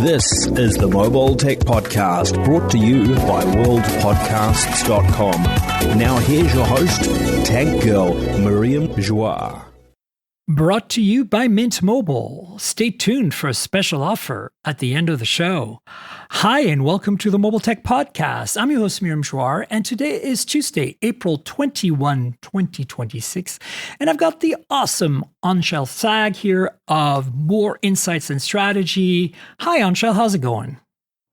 This is the Mobile Tech Podcast, brought to you by worldpodcasts.com. Now here's your host, Tech Girl, Miriam Joie. Brought to you by Mint Mobile. Stay tuned for a special offer at the end of the show. Hi, and welcome to the Mobile Tech Podcast. I'm your host, Miriam Joie, and today is Tuesday, April 21, 2026. And I've got the awesome Anshel Sag here of More Insights and Strategy. Hi, Anshel. How's it going?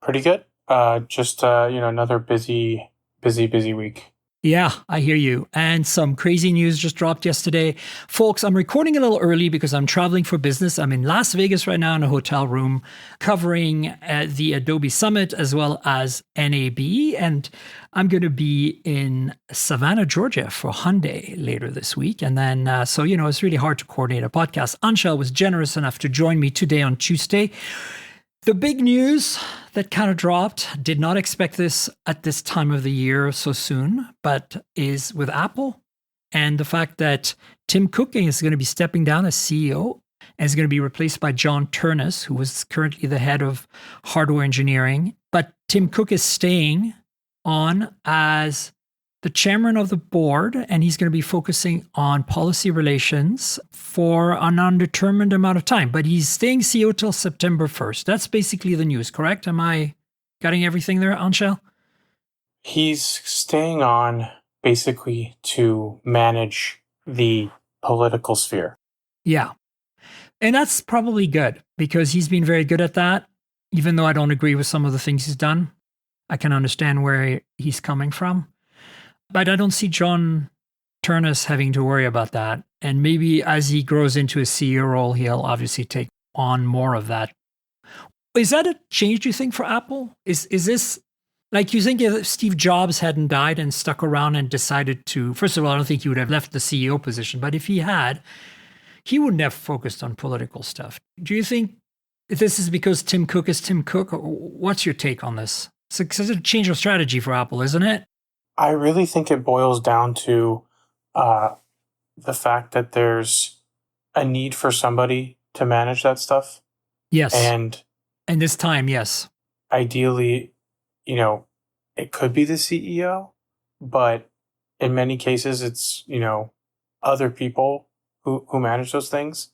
Pretty good. Another busy week. Yeah, I hear you. And some crazy news just dropped yesterday. Folks, I'm recording a little early because I'm traveling for business. I'm in Las Vegas right now in a hotel room covering the Adobe Summit as well as NAB. And I'm going to be in Savannah, Georgia for Hyundai later this week. And then, it's really hard to coordinate a podcast. Anshel was generous enough to join me today on Tuesday. The big news that kind of dropped, did not expect this at this time of the year so soon, but is with Apple and the fact that Tim Cook is going to be stepping down as CEO and is going to be replaced by John Ternus, who was currently the head of hardware engineering. But Tim Cook is staying on as the chairman of the board, and he's going to be focusing on policy relations for an undetermined amount of time. But he's staying CEO till September 1st. That's basically the news, correct? Am I getting everything there, Anshel? He's staying on basically to manage the political sphere. Yeah. And that's probably good because he's been very good at that. Even though I don't agree with some of the things he's done, I can understand where he's coming from. But I don't see John Ternus having to worry about that. And maybe as he grows into a CEO role, he'll obviously take on more of that. Is that a change, do you think, for Apple? Is this, like, you think if Steve Jobs hadn't died and stuck around and decided to, first of all, I don't think he would have left the CEO position, but if he had, he wouldn't have focused on political stuff. Do you think this is because Tim Cook is Tim Cook? What's your take on this? It's a change of strategy for Apple, isn't it? I really think it boils down to the fact that there's a need for somebody to manage that stuff. Yes. And this time, yes. Ideally, it could be the CEO, but in many cases it's, other people who manage those things.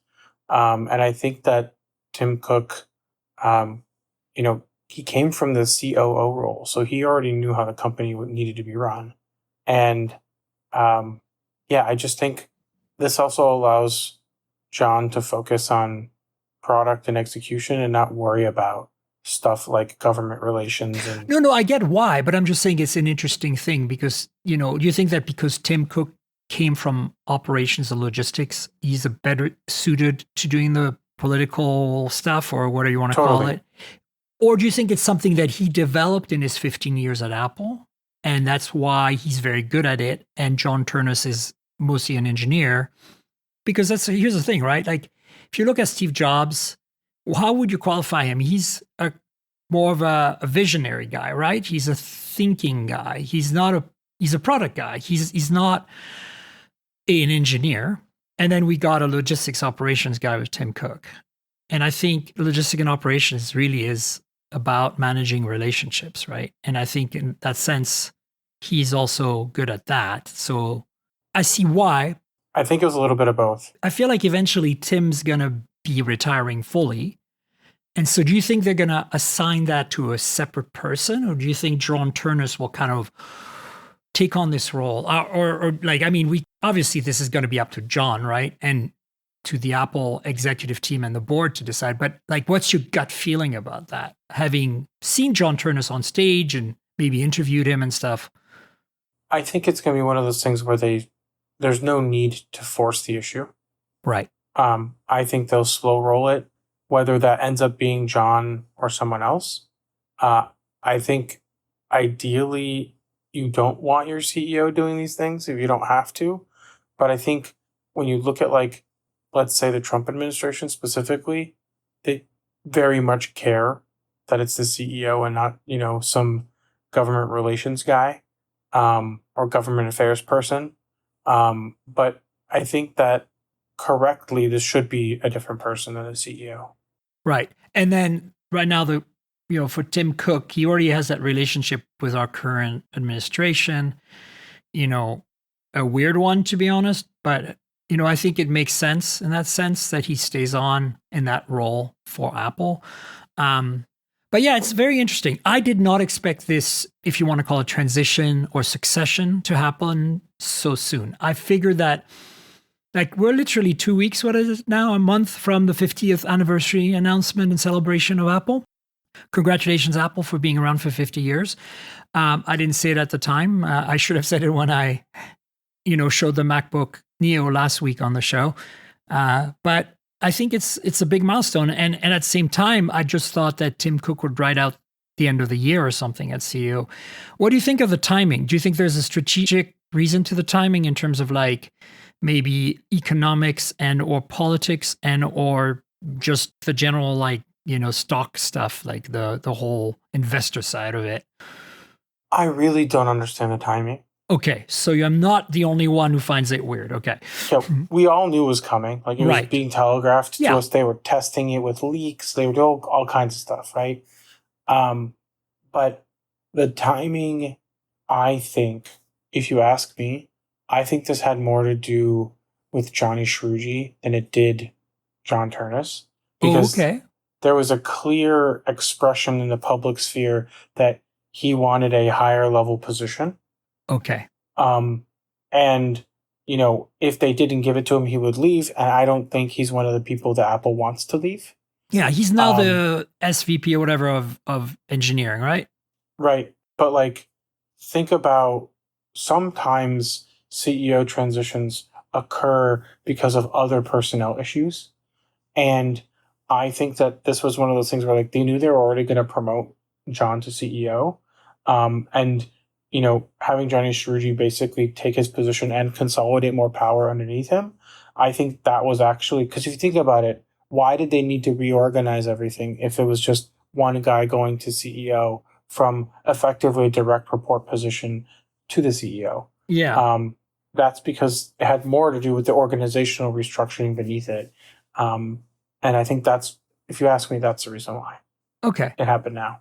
And I think that Tim Cook, he came from the COO role, so he already knew how the company needed to be run. And I just think this also allows John to focus on product and execution and not worry about stuff like government relations. No, I get why, but I'm just saying it's an interesting thing because, do you think that because Tim Cook came from operations and logistics, he's a better suited to doing the political stuff or whatever you want to call it? Or do you think it's something that he developed in his 15 years at Apple, and that's why he's very good at it, and John Ternus is mostly an engineer? Because here's the thing, right? Like, if you look at Steve Jobs, how would you qualify him? He's more of a visionary guy, right? He's a thinking guy. He's a product guy. He's not an engineer. And then we got a logistics operations guy with Tim Cook. And I think logistics and operations really is about managing relationships, right? And I think in that sense, he's also good at that. So I see why. I think it was a little bit of both. I feel like eventually Tim's going to be retiring fully. And so do you think they're going to assign that to a separate person? Or do you think John Ternus will kind of take on this role? Obviously this is going to be up to John, right? And to the Apple executive team and the board to decide. But what's your gut feeling about that? Having seen John Ternus on stage and maybe interviewed him and stuff. I think it's going to be one of those things where there's no need to force the issue. Right. I think they'll slow roll it, whether that ends up being John or someone else. I think ideally you don't want your CEO doing these things if you don't have to. But I think when you look at let's say the Trump administration specifically, they very much care that it's the CEO and not, some government relations guy or government affairs person. But I think that correctly, this should be a different person than the CEO. Right. And then right now, for Tim Cook, he already has that relationship with our current administration. A weird one, to be honest, but I think it makes sense in that sense that he stays on in that role for Apple. But yeah, it's very interesting. I did not expect this, if you want to call it transition or succession, to happen so soon. I figured that, like, we're literally 2 weeks, what is it now, a month from the 50th anniversary announcement and celebration of Apple. Congratulations, Apple, for being around for 50 years. I didn't say it at the time. I should have said it when I, showed the MacBook Neo last week on the show. But I think it's a big milestone. And at the same time, I just thought that Tim Cook would ride out the end of the year or something at CEO. What do you think of the timing? Do you think there's a strategic reason to the timing in terms of like maybe economics and or politics and or just the general like, stock stuff, like the whole investor side of it? I really don't understand the timing. Okay, so I'm not the only one who finds it weird. Okay. Yeah, we all knew it was coming. Like, it was Right. being telegraphed to Yeah. us. They were testing it with leaks. They were doing all kinds of stuff, right? But the timing, I think, if you ask me, I think this had more to do with Johnny Shruji than it did John Turnus. Because Okay. there was a clear expression in the public sphere that he wanted a higher level position. Okay. And, if they didn't give it to him, he would leave. And I don't think he's one of the people that Apple wants to leave. Yeah, he's now the SVP or whatever of engineering, right? Right. But like, think about sometimes CEO transitions occur because of other personnel issues. And I think that this was one of those things where like they knew they were already going to promote John to CEO. And having Johnny Shruji basically take his position and consolidate more power underneath him, I think that was actually, because if you think about it, why did they need to reorganize everything if it was just one guy going to CEO from effectively a direct report position to the CEO? Yeah. That's because it had more to do with the organizational restructuring beneath it. And I think that's, if you ask me, that's the reason why Okay. it happened now.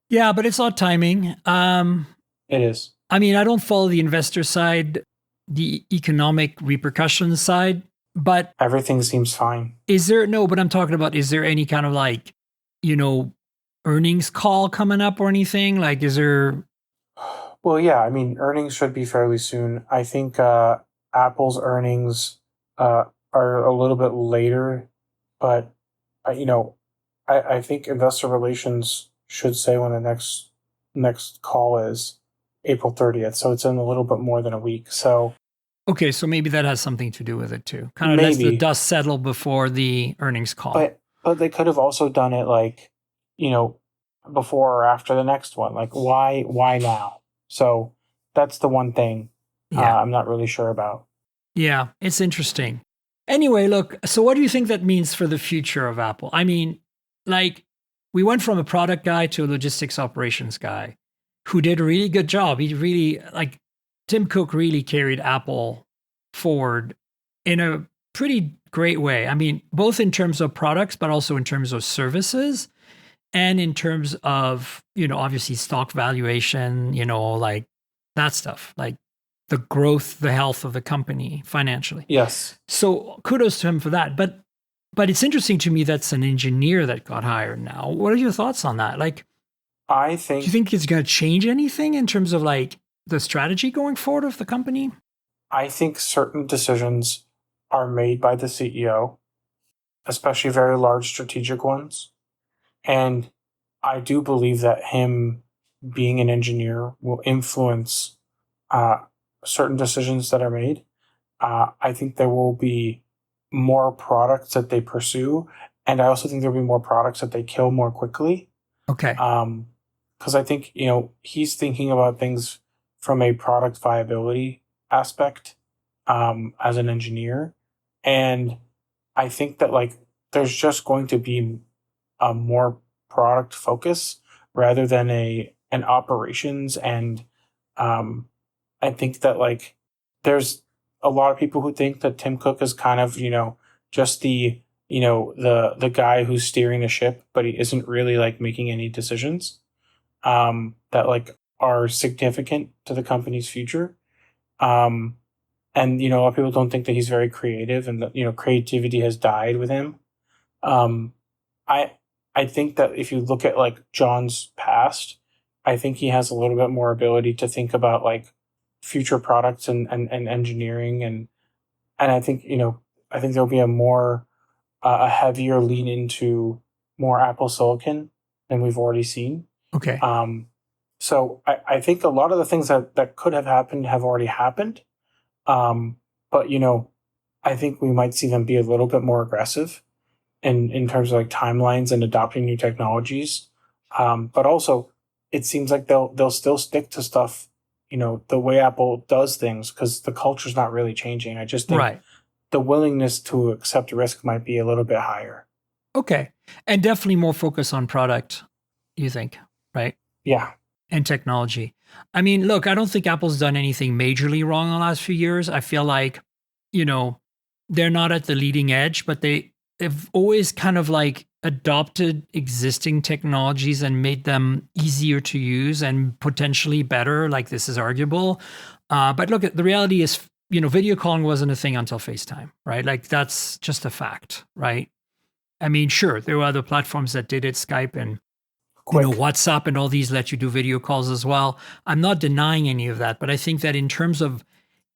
Yeah, but it's all timing. It is. I mean, I don't follow the investor side, the economic repercussions side, but Everything seems fine. but I'm talking about, is there any kind of like, earnings call coming up or anything? Like, is there? Well, yeah, I mean, earnings should be fairly soon. I think Apple's earnings are a little bit later, but, I think investor relations should say when the next call is April 30th. So it's in a little bit more than a week. So Okay, so maybe that has something to do with it too. Kind of lets the maybe, dust settle before the earnings call. but they could have also done it like, before or after the next one. Like, why now? So that's the one thing Yeah. I'm not really sure about. Yeah, it's interesting. Anyway, look, so what do you think that means for the future of Apple? I mean, like, we went from a product guy to a logistics operations guy who did a really good job. He really, like, Tim Cook really carried Apple forward in a pretty great way. I mean, both in terms of products, but also in terms of services and in terms of, obviously stock valuation, like that stuff, like the growth, the health of the company financially. Yes. So kudos to him for that. But it's interesting to me that's an engineer that got hired now. What are your thoughts on that? Like, I do think you think it's going to change anything in terms of like the strategy going forward of the company? I think certain decisions are made by the CEO, especially very large strategic ones. And I do believe that him being an engineer will influence certain decisions that are made. I think there will be more products that they pursue. And I also think there'll be more products that they kill more quickly. Okay. Because I think, he's thinking about things from a product viability aspect as an engineer. And I think that like there's just going to be a more product focus rather than an operations. And I think that like there's a lot of people who think that Tim Cook is kind of, just the the guy who's steering the ship, but he isn't really like making any decisions that like are significant to the company's future. Um, and a lot of people don't think that he's very creative, and that creativity has died with him. Um, I I think that if you look at like John's past, I think he has a little bit more ability to think about like future products and engineering, and I think there'll be a heavier lean into more Apple Silicon than we've already seen. Okay. So I think a lot of the things that could have happened have already happened. But I think we might see them be a little bit more aggressive in terms of like timelines and adopting new technologies. But also it seems like they'll still stick to stuff, the way Apple does things, because the culture's not really changing. I just think Right. the willingness to accept risk might be a little bit higher. Okay. And definitely more focus on product, you think, right? Yeah. And technology. I mean, look, I don't think Apple's done anything majorly wrong in the last few years. I feel like, they're not at the leading edge, but they've always kind of like adopted existing technologies and made them easier to use and potentially better. Like, this is arguable. But look, the reality is, video calling wasn't a thing until FaceTime, right? Like, that's just a fact, right? I mean, sure, there were other platforms that did it, Skype and Quick. WhatsApp and all these let you do video calls as well. I'm not denying any of that, but I think that in terms of,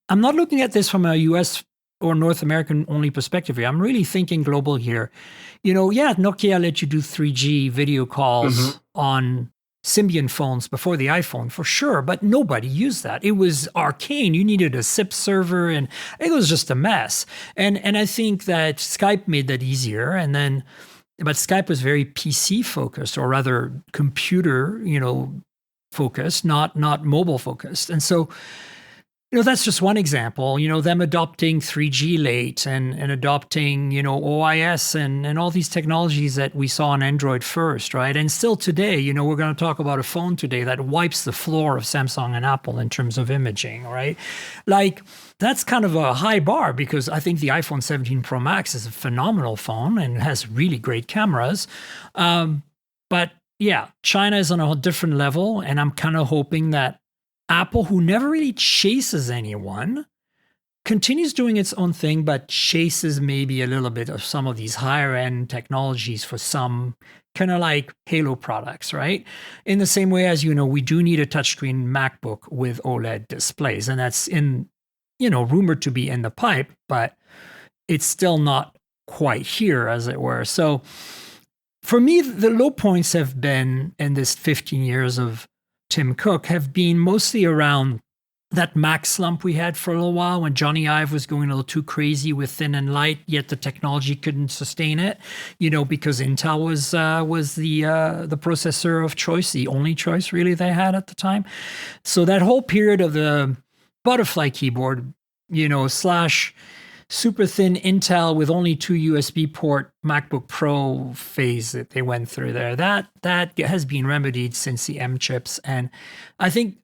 I'm not looking at this from a US or North American only perspective here. I'm really thinking global here. Nokia let you do 3G video calls on Symbian phones before the iPhone, for sure, but nobody used that. It was arcane. You needed a SIP server, and it was just a mess. And I think that Skype made that easier. But Skype was very PC focused, or rather computer, focused, not mobile focused. And so, that's just one example, them adopting 3G late and adopting, OIS and all these technologies that we saw on Android first, right? And still today, we're going to talk about a phone today that wipes the floor of Samsung and Apple in terms of imaging, right? Like, that's kind of a high bar, because I think the iPhone 17 Pro Max is a phenomenal phone and has really great cameras. But yeah, China is on a different level, and I'm kind of hoping that Apple, who never really chases anyone, continues doing its own thing, but chases maybe a little bit of some of these higher end technologies for some kind of like halo products, right? In the same way as, we do need a touchscreen MacBook with OLED displays, and that's rumored to be in the pipe, but it's still not quite here, as it were. So for me, the low points have been in this 15 years of Tim Cook have been mostly around that Mac slump we had for a little while, when Johnny Ive was going a little too crazy with thin and light, yet the technology couldn't sustain it, because Intel was the processor of choice, the only choice really they had at the time. So that whole period of the butterfly keyboard, slash super thin Intel with only 2 USB port MacBook Pro phase that they went through there, that has been remedied since the M chips. And I think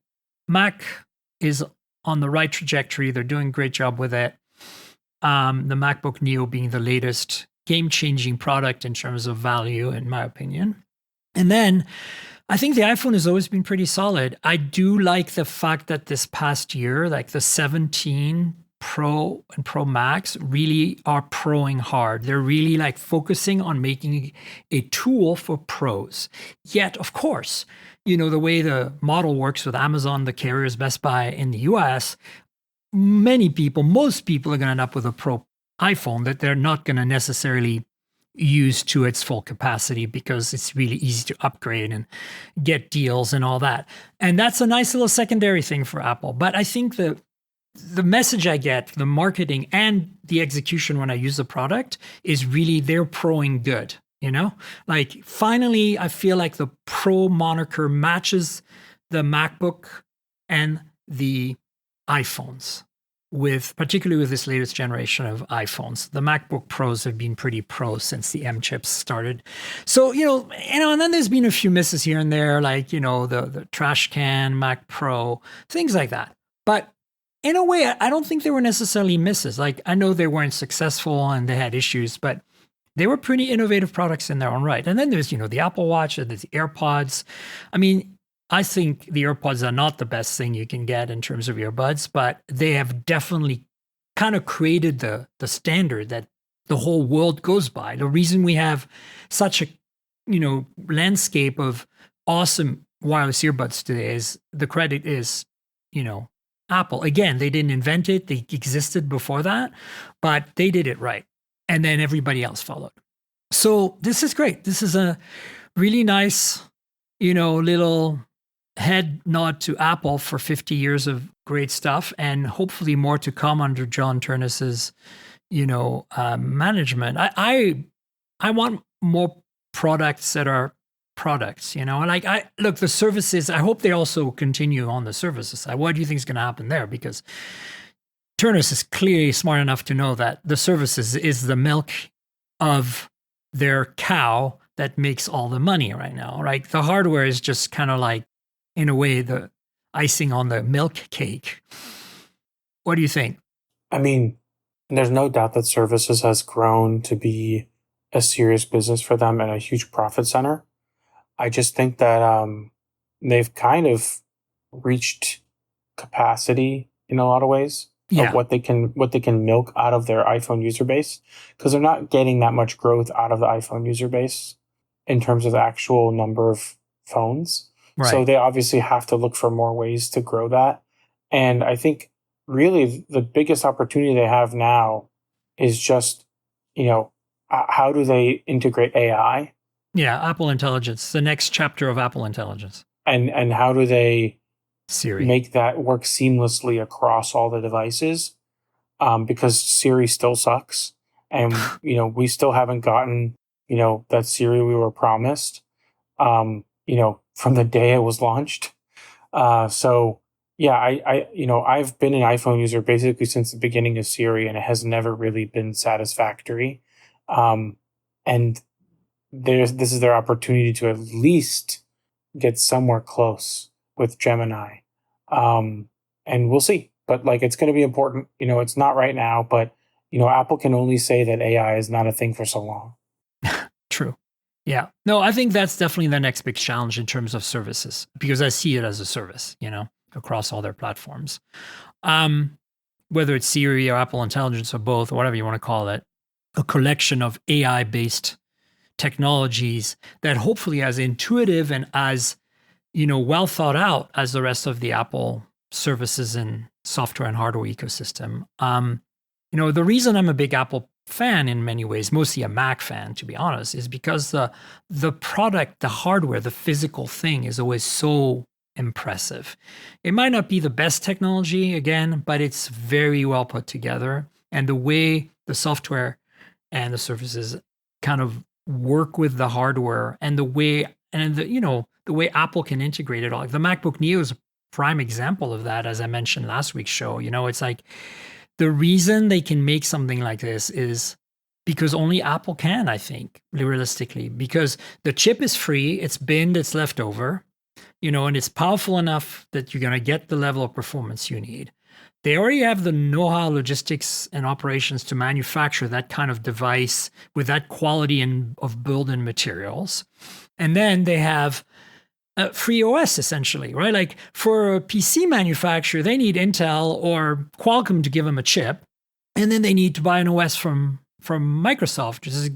Mac is on the right trajectory. They're doing a great job with it. The MacBook Neo being the latest game-changing product in terms of value, in my opinion. And then I think the iPhone has always been pretty solid. I do like the fact that this past year, like the 17 Pro and Pro Max really are proing hard. They're really like focusing on making a tool for pros. Yet, of course, the way the model works with Amazon, the carriers, Best Buy in the US, most people are going to end up with a Pro iPhone that they're not going to necessarily use to its full capacity, because it's really easy to upgrade and get deals and all that. And that's a nice little secondary thing for Apple. But I think the message I get, the marketing and the execution when I use the product, is really they're proing good, Like, finally, I feel like the Pro moniker matches the MacBook and the iPhones, particularly with this latest generation of iPhones. The MacBook Pros have been pretty pro since the M chips started. So, and then there's been a few misses here and there, like, the trash can Mac Pro, things like that. But in a way, I don't think they were necessarily misses. Like, I know they weren't successful and they had issues, but they were pretty innovative products in their own right. And then there's, the Apple Watch and there's the AirPods. I mean, I think the AirPods are not the best thing you can get in terms of earbuds, but they have definitely kind of created the standard that the whole world goes by. The reason we have such a, landscape of awesome wireless earbuds today is the credit is, Apple. Again, they didn't invent it. They existed before that, but they did it right. And then everybody else followed. So this is great. This is a really nice, little head nod to Apple for 50 years of great stuff, and hopefully more to come under John Turnus's, management. I want more products that are products, like look, the services, I hope they also continue on the services side. What do you think is going to happen there? Because Turnus is clearly smart enough to know that the services is the milk of their cow that makes all the money right now, right? The hardware is just kind of like, in a way, the icing on the milk cake. What do you think? I mean, there's no doubt that services has grown to be a serious business for them and a huge profit center. I just think that they've kind of reached capacity in a lot of ways of what they can milk out of their iPhone user base, because they're not getting that much growth out of the iPhone user base in terms of the actual number of phones. Right. So they obviously have to look for more ways to grow that. And I think really the biggest opportunity they have now is just, how do they integrate AI? Yeah, Apple Intelligence, the next chapter of Apple Intelligence. And how do they Siri make that work seamlessly across all the devices? Because Siri still sucks. And, we still haven't gotten, that Siri we were promised, from the day it was launched. So yeah, I've been an iPhone user basically since the beginning of Siri, and it has never really been satisfactory. And this is their opportunity to at least get somewhere close with Gemini. And we'll see. But it's going to be important. It's not right now, but Apple can only say that AI is not a thing for so long. True. Yeah. No, I think that's definitely the next big challenge in terms of services, because I see it as a service, across all their platforms. Whether it's Siri or Apple Intelligence or both, or whatever you want to call it, a collection of AI-based technologies that hopefully as intuitive and as, well thought out as the rest of the Apple services and software and hardware ecosystem. The reason I'm a big Apple fan in many ways, mostly a Mac fan, to be honest, is because the product, the hardware, the physical thing is always so impressive. It might not be the best technology, again, but it's very well put together. And the way the software and the services kind of work with the hardware, and the way Apple can integrate it all. The MacBook Neo is a prime example of that, as I mentioned last week's show. It's like the reason they can make something like this is because only Apple can, I think, realistically, because the chip is free, it's binned, it's left over, and it's powerful enough that you're going to get the level of performance you need. They already have the know-how, logistics, and operations to manufacture that kind of device with that quality of build-in materials. And then they have free OS, essentially, right? Like for a PC manufacturer, they need Intel or Qualcomm to give them a chip. And then they need to buy an OS from Microsoft, which is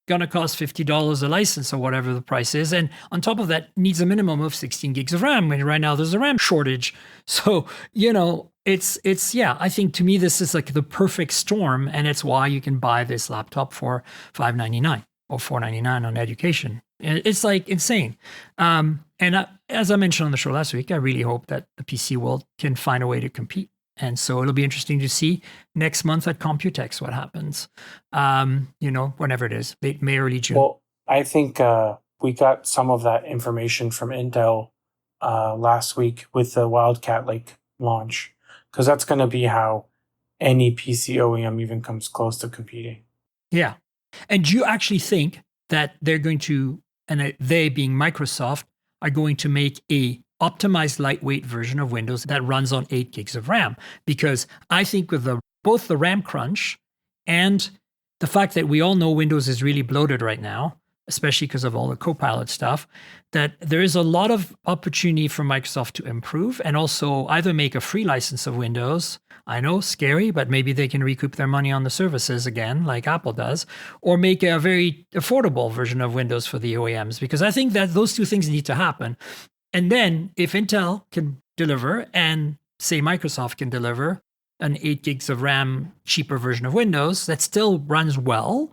going to cost $50 a license or whatever the price is. And on top of that, needs a minimum of 16 gigs of RAM. And right now there's a RAM shortage. So, I think to me, this is like the perfect storm. And it's why you can buy this laptop for $599 or $499 on education. It's like insane. As I mentioned on the show last week, I really hope that the PC world can find a way to compete. And so it'll be interesting to see next month at Computex what happens, whenever it is, late May, early June. Well, I think we got some of that information from Intel last week with the Wildcat Lake launch, because that's going to be how any PC OEM even comes close to competing. Yeah. And do you actually think that they're going to, and they being Microsoft, are going to make a optimized lightweight version of Windows that runs on 8 gigs of RAM? Because I think with both the RAM crunch and the fact that we all know Windows is really bloated right now, especially because of all the Copilot stuff, that there is a lot of opportunity for Microsoft to improve and also either make a free license of Windows. I know, scary, but maybe they can recoup their money on the services again, like Apple does, or make a very affordable version of Windows for the OEMs, because I think that those two things need to happen. And then if Intel can deliver and say Microsoft can deliver an 8 gigs of RAM cheaper version of Windows that still runs well,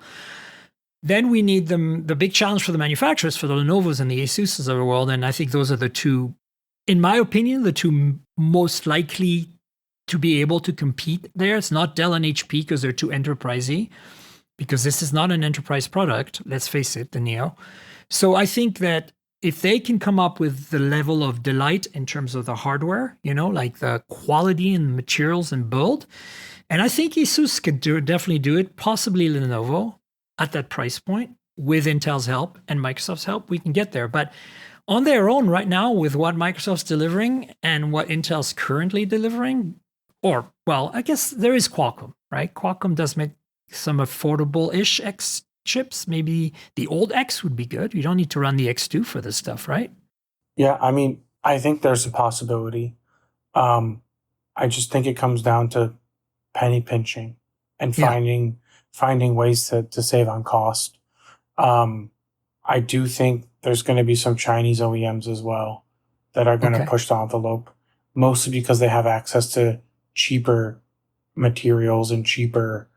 then we need the big challenge for the manufacturers, for the Lenovo's and the Asuses of the world. And I think those are the two, in my opinion, the two most likely to be able to compete there. It's not Dell and HP because they're too enterprisey, because this is not an enterprise product, let's face it, the Neo. So I think that if they can come up with the level of delight in terms of the hardware, like the quality and materials and build, and I think Asus could definitely do it, possibly Lenovo, at that price point, with Intel's help and Microsoft's help, we can get there. But on their own right now, with what Microsoft's delivering and what Intel's currently delivering, or, well, I guess there is Qualcomm, right? Qualcomm does make some affordable-ish X chips. Maybe the old X would be good. You don't need to run the X2 for this stuff, right? Yeah, I mean, I think there's a possibility. I just think it comes down to penny pinching and finding ways to save on cost. I do think there's going to be some Chinese OEMs as well that are going to push the envelope, mostly because they have access to cheaper materials and cheaper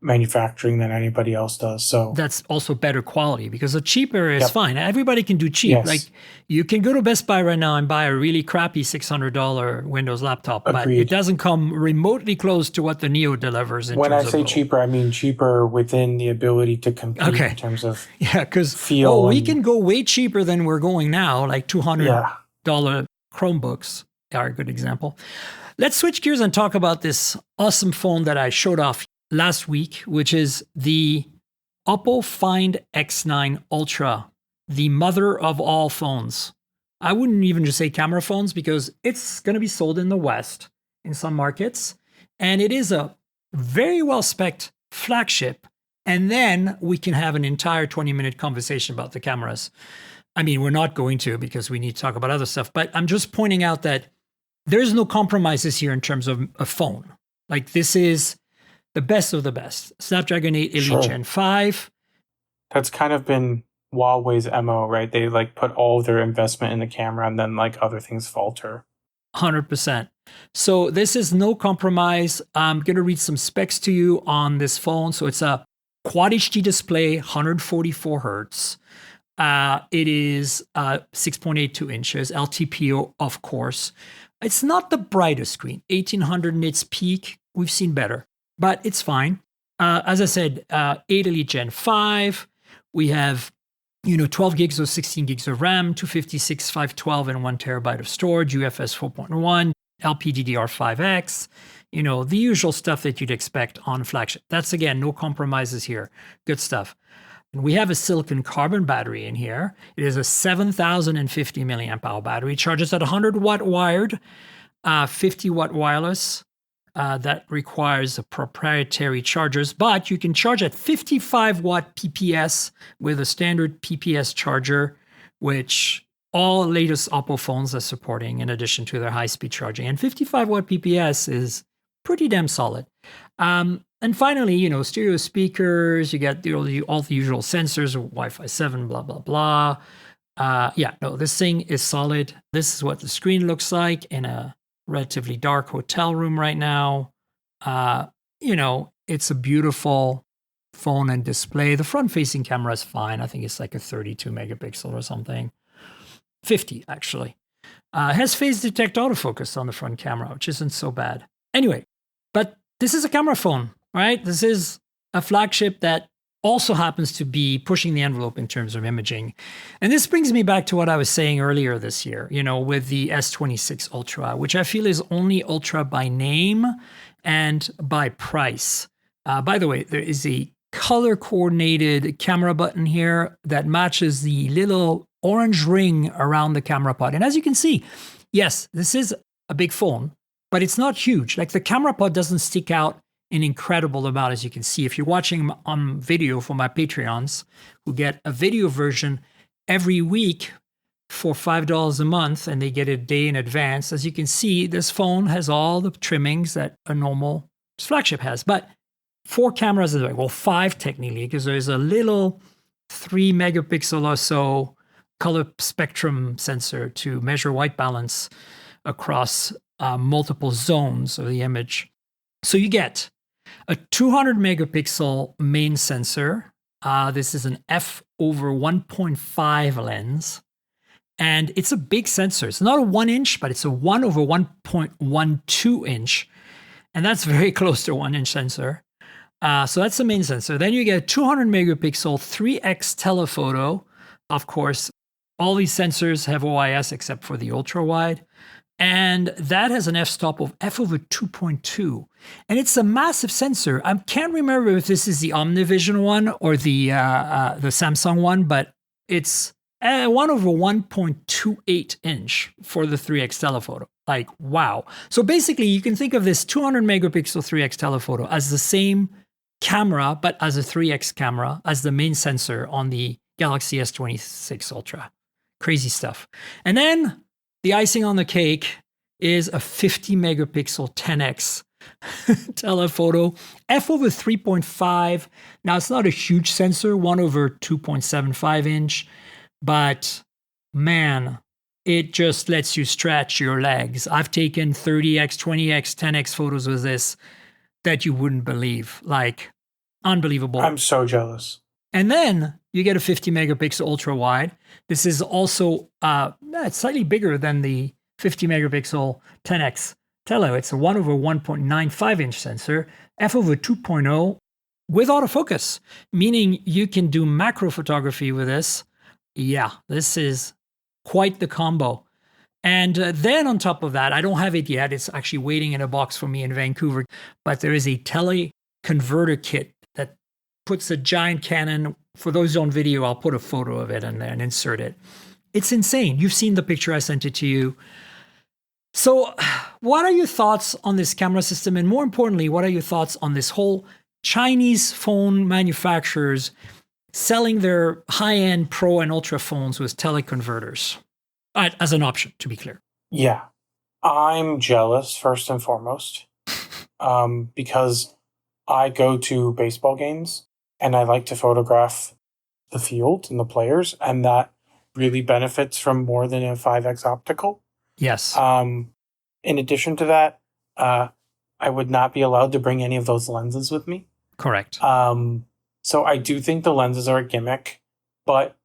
manufacturing than anybody else does. So that's also better quality, because the cheaper is fine. Everybody can do cheap. Yes. Like, you can go to Best Buy right now and buy a really crappy $600 Windows laptop, but it doesn't come remotely close to what the Neo delivers. When I say cheaper, I mean cheaper within the ability to compete in terms of feel. We can go way cheaper than we're going now, like $200 Chromebooks are a good example. Let's switch gears and talk about this awesome phone that I showed off last week, which is the Oppo Find X9 Ultra, the mother of all phones. I wouldn't even just say camera phones, because it's going to be sold in the West in some markets. And it is a very well-spec'd flagship. And then we can have an entire 20-minute conversation about the cameras. I mean, we're not going to, because we need to talk about other stuff. But I'm just pointing out that there's no compromises here in terms of a phone. Like, this is the best of the best. Snapdragon 8 Elite Gen 5. That's kind of been Huawei's MO, right? They put all of their investment in the camera and then other things falter. 100%. So this is no compromise. I'm going to read some specs to you on this phone. So it's a Quad HD display, 144 hertz. It is 6.82 inches, LTPO, of course. It's not the brightest screen, 1800 nits peak. We've seen better, but it's fine. As I said, 8 Elite Gen 5. We have 12 gigs or 16 gigs of RAM, 256, 512, and 1 terabyte of storage, UFS 4.1, LPDDR5X, the usual stuff that you'd expect on flagship. That's, again, no compromises here. Good stuff. And we have a silicon carbon battery in here. It is a 7,050 milliamp hour battery. It charges at 100 watt wired, 50 watt wireless. That requires a proprietary chargers, but you can charge at 55 watt PPS with a standard PPS charger, which all latest Oppo phones are supporting, in addition to their high-speed charging. And 55 watt PPS is pretty damn solid. And finally, stereo speakers, you get all the usual sensors, Wi-Fi 7, blah, blah, blah. This thing is solid. This is what the screen looks like in a relatively dark hotel room right now. It's a beautiful phone and display. The front-facing camera is fine. I think it's like a 32 megapixel or something. 50, actually. It has phase detect autofocus on the front camera, which isn't so bad. Anyway, but this is a camera phone, right? This is a flagship that also happens to be pushing the envelope in terms of imaging. And this brings me back to what I was saying earlier this year, with the S26 Ultra, which I feel is only Ultra by name and by price. By the way, there is a color-coordinated camera button here that matches the little orange ring around the camera pod. And as you can see, yes, this is a big phone, but it's not huge. Like, the camera pod doesn't stick out an incredible amount, as you can see. If you're watching on video for my Patreons, who get a video version every week for $5 a month, and they get it a day in advance. As you can see, this phone has all the trimmings that a normal flagship has, but 4 cameras, well, 5 technically, because there's a little 3 megapixel or so color spectrum sensor to measure white balance across multiple zones of the image. So you get a 200 megapixel main sensor. This is an f/1.5 lens. And it's a big sensor. It's not a 1 inch, but it's a 1/1.12 inch. And that's very close to a 1 inch sensor. So that's the main sensor. Then you get a 200 megapixel 3x telephoto. Of course, all these sensors have OIS except for the ultra wide. And that has an f-stop of f/2.2. And it's a massive sensor. I can't remember if this is the Omnivision one or the Samsung one, but it's 1/1.28 inch for the 3x telephoto. Like, wow. So basically, you can think of this 200 megapixel 3x telephoto as the same camera, but as a 3x camera, as the main sensor on the Galaxy S26 Ultra. Crazy stuff. And then the icing on the cake is a 50 megapixel 10x telephoto, f/3.5. Now, it's not a huge sensor, 1/2.75 inch, but man, it just lets you stretch your legs. I've taken 30x, 20x, 10x photos with this that you wouldn't believe. Like, unbelievable. I'm so jealous. And then you get a 50 megapixel ultra wide. This is also it's slightly bigger than the 50 megapixel 10x tele. It's a 1/1.95 inch sensor, f/2.0 with autofocus, meaning you can do macro photography with this. Yeah, this is quite the combo. And then on top of that, I don't have it yet. It's actually waiting in a box for me in Vancouver. But there is a teleconverter kit that puts a giant Canon. For those on video, I'll put a photo of it and insert it. It's insane. You've seen the picture. I sent it to you. So what are your thoughts on this camera system? And more importantly, what are your thoughts on this whole Chinese phone manufacturers selling their high-end Pro and Ultra phones with teleconverters as an option, to be clear? Yeah, I'm jealous first and foremost because I go to baseball games and I like to photograph the field and the players, and that really benefits from more than a 5x optical. Yes. In addition to that, I would not be allowed to bring any of those lenses with me. Correct. So I do think the lenses are a gimmick, but,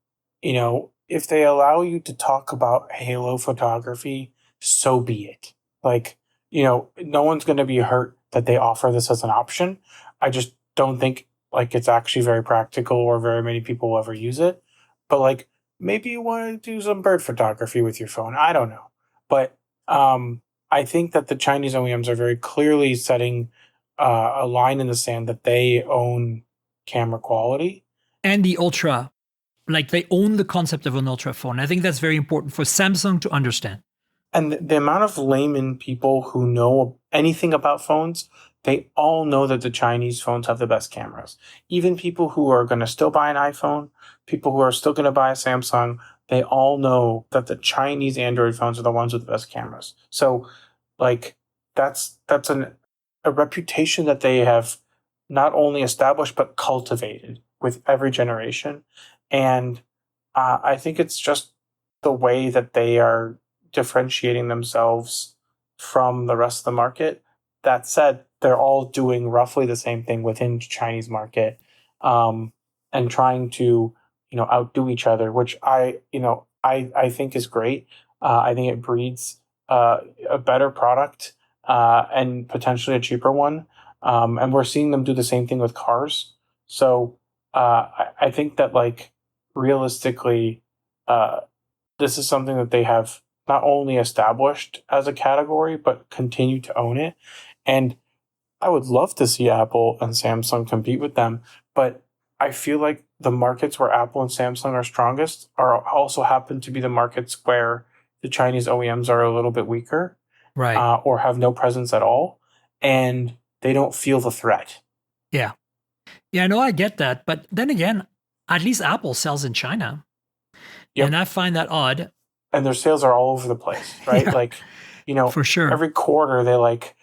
you know, if they allow you to talk about halo photography, so be it. Like, you know, no one's going to be hurt that they offer this as an option. I just don't think like it's actually very practical or very many people will ever use it. But like, maybe you want to do some bird photography with your phone. I don't know. But I think that the Chinese OEMs are very clearly setting a line in the sand that they own camera quality. And the Ultra, like they own the concept of an Ultra phone. I think that's very important for Samsung to understand. And the amount of layman people who know anything about phones, they all know that the Chinese phones have the best cameras. Even people who are going to still buy an iPhone, people who are still going to buy a Samsung, they all know that the Chinese Android phones are the ones with the best cameras. So, like, that's a reputation that they have not only established but cultivated with every generation. And I think it's just the way that they are differentiating themselves from the rest of the market. That said, they're all doing roughly the same thing within the Chinese market, and trying to, you know, outdo each other, which I think is great. I think it breeds a better product and potentially a cheaper one. And we're seeing them do the same thing with cars. So I think that, like, realistically, this is something that they have not only established as a category, but continue to own it. And I would love to see Apple and Samsung compete with them. But I feel like the markets where Apple and Samsung are strongest are also happen to be the markets where the Chinese OEMs are a little bit weaker, right? Or have no presence at all. And they don't feel the threat. Yeah. Yeah, no, I get that. But then again, at least Apple sells in China. Yep. And I find that odd. And their sales are all over the place, right? Yeah, Like, you know, for sure. every quarter they like,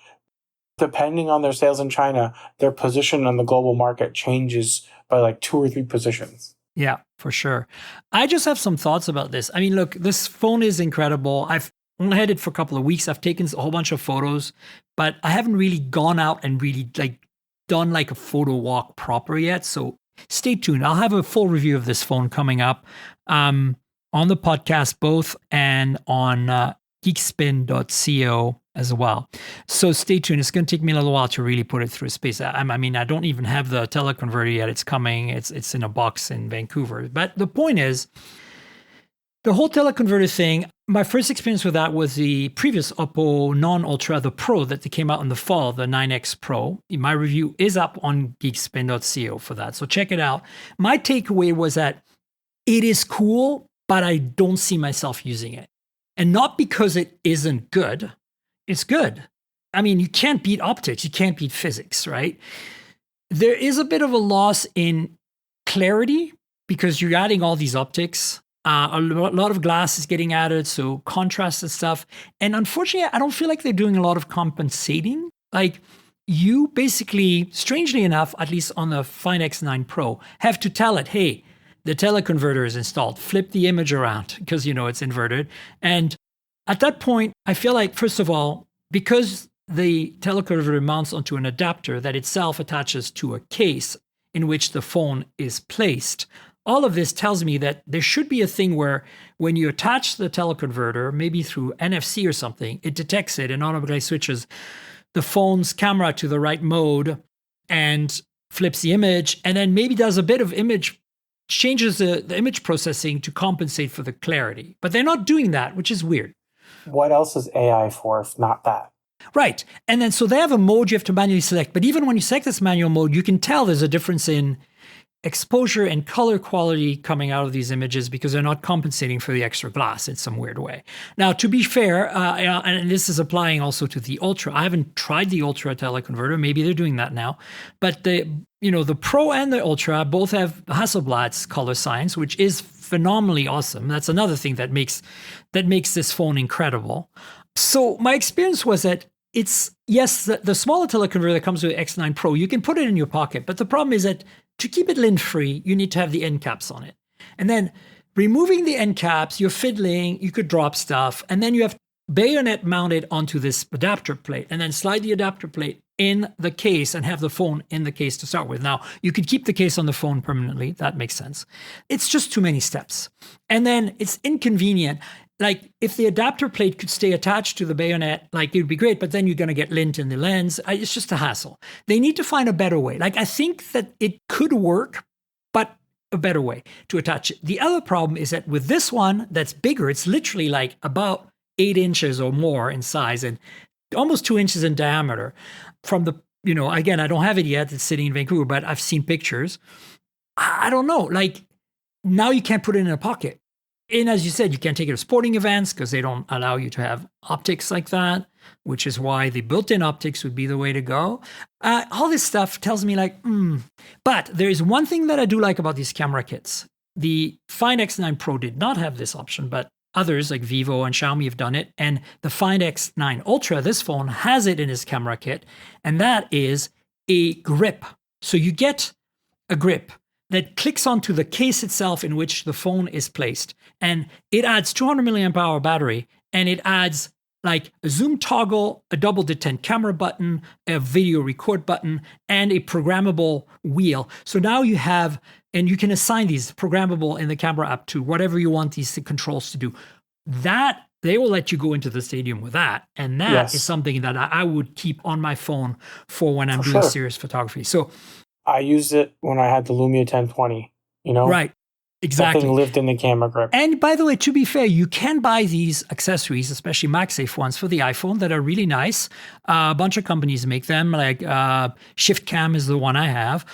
depending on their sales in China, their position on the global market changes by like 2 or 3 positions. Yeah, for sure. I just have some thoughts about this. I mean, look, this phone is incredible. I've only had it for a couple of weeks. I've taken a whole bunch of photos, but I haven't really gone out and really like done like a photo walk proper yet. So stay tuned. I'll have a full review of this phone coming up on the podcast, both and on geekspin.co as well. So stay tuned. It's going to take me a little while to really put it through space. I mean, I don't even have the teleconverter yet. It's coming. It's in a box in Vancouver. But the point is, the whole teleconverter thing, my first experience with that was the previous Oppo non-Ultra, the Pro that came out in the fall, the 9X Pro. My review is up on geekspin.co for that. So check it out. My takeaway was that it is cool, but I don't see myself using it. And not because it isn't good. It's good. I mean, you can't beat optics. You can't beat physics, right? There is a bit of a loss in clarity because you're adding all these optics. A lot of glass is getting added, so contrast and stuff. And unfortunately, I don't feel like they're doing a lot of compensating. Like you basically, strangely enough, at least on the Find X9 Pro, have to tell it, hey, the teleconverter is installed. Flip the image around because, it's inverted. And at that point, I feel like, first of all, because the teleconverter mounts onto an adapter that itself attaches to a case in which the phone is placed, all of this tells me that there should be a thing where when you attach the teleconverter, maybe through NFC or something, it detects it and automatically switches the phone's camera to the right mode and flips the image, and then maybe does a bit of changes the image processing to compensate for the clarity. But they're not doing that, which is weird. What else is AI for if not that? Right. And then so they have a mode you have to manually select. But even when you select this manual mode, you can tell there's a difference in exposure and color quality coming out of these images because they're not compensating for the extra glass in some weird way. Now, to be fair, and this is applying also to the Ultra. I haven't tried the Ultra teleconverter. Maybe they're doing that now. But the Pro and the Ultra both have Hasselblad's color science, which is phenomenally awesome. That's another thing that makes this phone incredible. So my experience was that it's, yes, the smaller teleconverter that comes with X9 Pro, you can put it in your pocket. But the problem is that to keep it lint-free, you need to have the end caps on it. And then removing the end caps, you're fiddling, you could drop stuff, and then you have bayonet mounted onto this adapter plate, and then slide the adapter plate in the case and have the phone in the case to start with. Now, you could keep the case on the phone permanently. That makes sense. It's just too many steps. And then it's inconvenient. Like if the adapter plate could stay attached to the bayonet, like it would be great, but then you're going to get lint in the lens. It's just a hassle. They need to find a better way. Like I think that it could work, but a better way to attach it. The other problem is that with this one that's bigger, it's literally like about 8 inches or more in size and almost 2 inches in diameter. From the, again, I don't have it yet. It's sitting in Vancouver, but I've seen pictures. I don't know. Like now you can't put it in a pocket. And as you said, you can't take it to sporting events because they don't allow you to have optics like that, which is why the built-in optics would be the way to go. All this stuff tells me like, But there is one thing that I do like about these camera kits. The Find X9 Pro did not have this option, but others like Vivo and Xiaomi have done it. And the Find X9 Ultra, this phone, has it in its camera kit. And that is a grip. So you get a grip that clicks onto the case itself in which the phone is placed. And it adds 200 milliamp hour battery, and it adds like a zoom toggle, a double detent camera button, a video record button, and a programmable wheel. So now you have, and you can assign these programmable in the camera app to whatever you want these controls to do. That they will let you go into the stadium with that. And that is something that I would keep on my phone for when I'm doing serious photography. So I used it when I had the Lumia 1020, Right. Exactly. That thing lived in the camera grip. And by the way, to be fair, you can buy these accessories, especially MagSafe ones for the iPhone that are really nice. A bunch of companies make them, like Shift Cam is the one I have.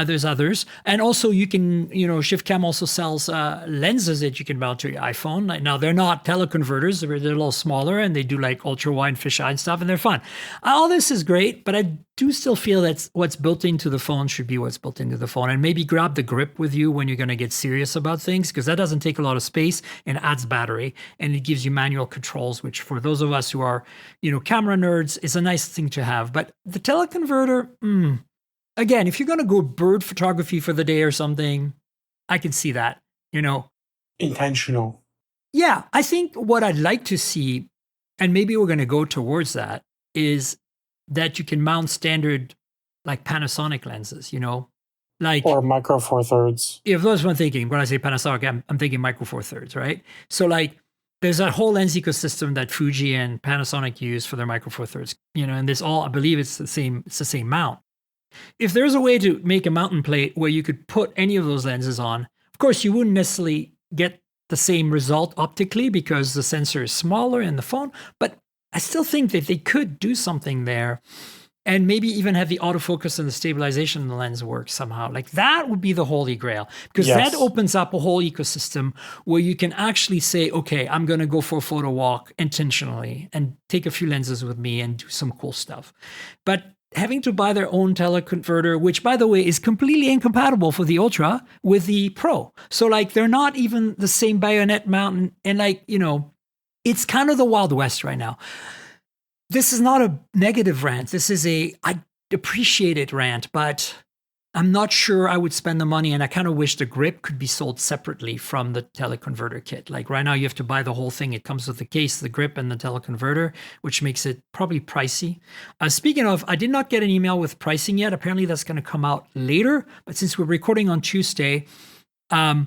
There's others. And also you can, Shift Cam also sells lenses that you can mount to your iPhone. Now, they're not teleconverters. They're a little smaller and they do like ultra wide fisheye and stuff, and they're fun. All this is great, but I do still feel that what's built into the phone should be what's built into the phone, and maybe grab the grip with you when you're going to get serious about things, because that doesn't take a lot of space and adds battery, and it gives you manual controls, which for those of us who are, camera nerds, is a nice thing to have. But the teleconverter, again, if you're going to go bird photography for the day or something, I can see that, Intentional. Yeah, I think what I'd like to see, and maybe we're going to go towards that, is that you can mount standard like Panasonic lenses, like Or micro four thirds. if that's what I'm thinking. When I say Panasonic, I'm thinking micro four thirds, right? So like there's that whole lens ecosystem that Fuji and Panasonic use for their micro four thirds, and this all, I believe it's the same mount. If there's a way to make a mountain plate where you could put any of those lenses on, of course you wouldn't necessarily get the same result optically because the sensor is smaller in the phone, but I still think that they could do something there and maybe even have the autofocus and the stabilization of the lens work somehow. Like that would be the holy grail, because that opens up a whole ecosystem where you can actually say, okay, I'm going to go for a photo walk intentionally and take a few lenses with me and do some cool stuff. But having to buy their own teleconverter, which by the way is completely incompatible for the Ultra with the Pro. So like they're not even the same bayonet mount, and like, it's kind of the Wild West right now. This is not a negative rant. This is I appreciate it rant, but I'm not sure I would spend the money, and I kind of wish the grip could be sold separately from the teleconverter kit. Like right now you have to buy the whole thing. It comes with the case, the grip, and the teleconverter, which makes it probably pricey. Speaking of, I did not get an email with pricing yet. Apparently that's going to come out later, but since we're recording on Tuesday, I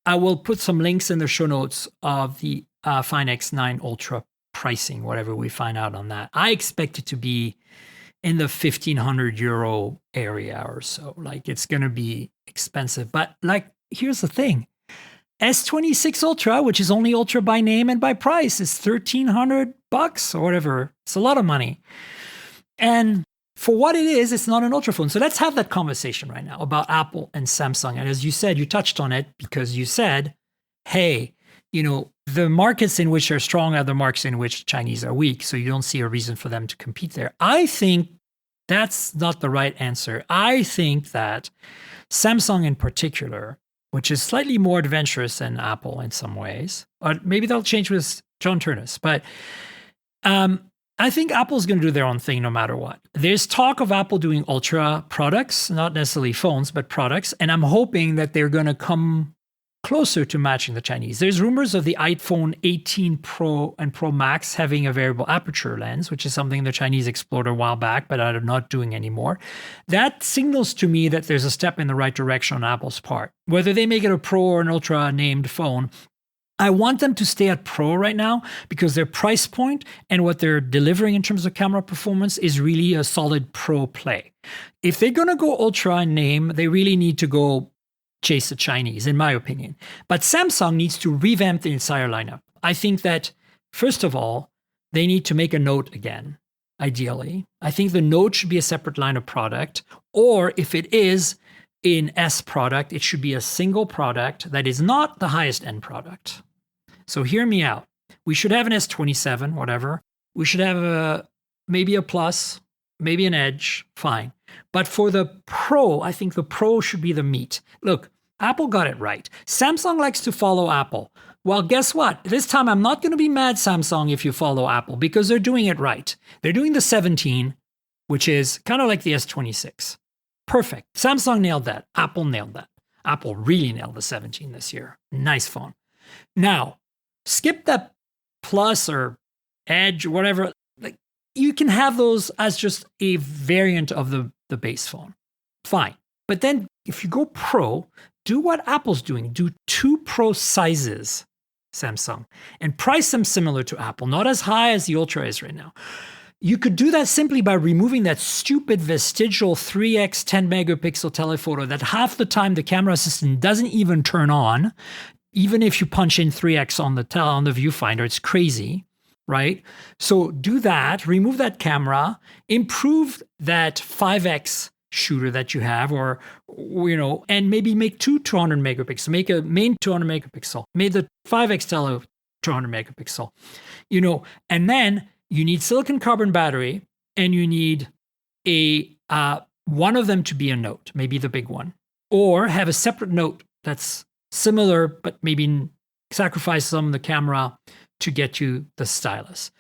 will put some links in the show notes of the Fine X9 Ultra pricing, whatever we find out on that. I expect it to be in the 1,500 euro area or so. Like it's going to be expensive. But like, here's the thing. S26 Ultra, which is only Ultra by name and by price, is $1,300 or whatever. It's a lot of money. And for what it is, it's not an Ultra phone. So let's have that conversation right now about Apple and Samsung. And as you said, you touched on it because you said, hey, the markets in which are strong are the markets in which Chinese are weak. So you don't see a reason for them to compete there. I think that's not the right answer. I think that Samsung in particular, which is slightly more adventurous than Apple in some ways, or maybe that'll change with John Turnus, but I think Apple's going to do their own thing no matter what. There's talk of Apple doing Ultra products, not necessarily phones, but products. And I'm hoping that they're going to come closer to matching the Chinese. There's rumors of the iPhone 18 Pro and Pro Max having a variable aperture lens, which is something the Chinese explored a while back, but are not doing anymore. That signals to me that there's a step in the right direction on Apple's part. Whether they make it a Pro or an Ultra named phone, I want them to stay at Pro right now because their price point and what they're delivering in terms of camera performance is really a solid Pro play. If they're going to go Ultra in name, they really need to go chase the Chinese, in my opinion. But Samsung needs to revamp the entire lineup. I think that, first of all, they need to make a Note again, ideally. I think the Note should be a separate line of product, or if it is an S product, it should be a single product that is not the highest end product. So hear me out. We should have an S27, whatever. We should have maybe a Plus, maybe an Edge, fine. But for the Pro, I think the Pro should be the meat. Look, Apple got it right. Samsung likes to follow Apple. Well, guess what? This time I'm not going to be mad, Samsung, if you follow Apple, because they're doing it right. They're doing the 17, which is kind of like the S26. Perfect. Samsung nailed that. Apple nailed that. Apple really nailed the 17 this year. Nice phone. Now, skip that Plus or Edge or whatever. Like, you can have those as just a variant of the base phone. Fine. But then if you go Pro, do what Apple's doing. Do 2 Pro sizes, Samsung, and price them similar to Apple, not as high as the Ultra is right now. You could do that simply by removing that stupid vestigial 3x 10 megapixel telephoto that half the time the camera assistant doesn't even turn on, even if you punch in 3x on the viewfinder. It's crazy, right? So do that, remove that camera, improve that 5x shooter that you have, or and maybe make 200 megapixel, make a main 200 megapixel, make the 5x tele 200 megapixel, and then you need silicon carbon battery and you need a one of them to be a Note, maybe the big one, or have a separate Note that's similar, but maybe sacrifice some of the camera to get you the Stylus.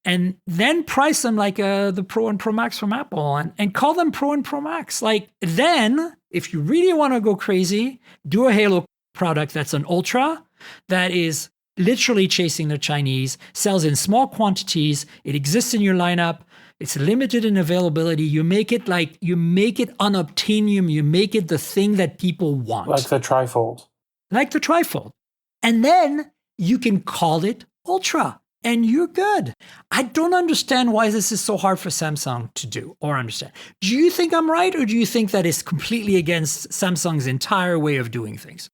And then price them like the Pro and Pro Max from Apple and call them Pro and Pro Max. Like then, if you really want to go crazy, do a Halo product that's an Ultra that is literally chasing the Chinese, sells in small quantities, it exists in your lineup, it's limited in availability. You make it unobtainium, you make it the thing that people want. Like the trifold. Like the trifold. And then you can call it Ultra and you're good. I don't understand why this is so hard for Samsung to do or understand. Do you think I'm right, or do you think that is completely against Samsung's entire way of doing things?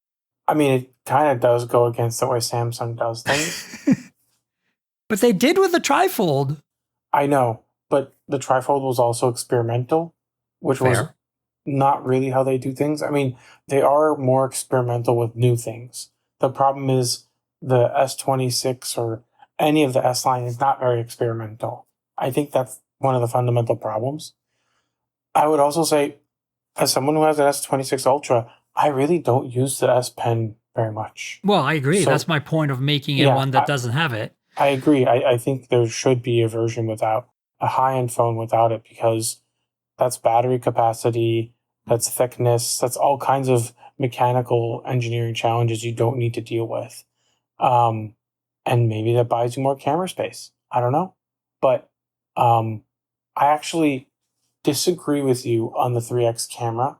I mean, it kind of does go against the way Samsung does things. But they did with the trifold. I know, but the trifold was also experimental, which was not really how they do things. I mean, they are more experimental with new things. The problem is the S26 or any of the S line is not very experimental. I think that's one of the fundamental problems. I would also say, as someone who has an S26 Ultra, I really don't use the S Pen very much. Well, I agree. So, that's my point of making it one that doesn't have it. I agree. I think there should be a version without a high-end phone without it, because that's battery capacity, that's thickness, that's all kinds of mechanical engineering challenges you don't need to deal with. And maybe that buys you more camera space. I don't know. But I actually disagree with you on the 3X camera.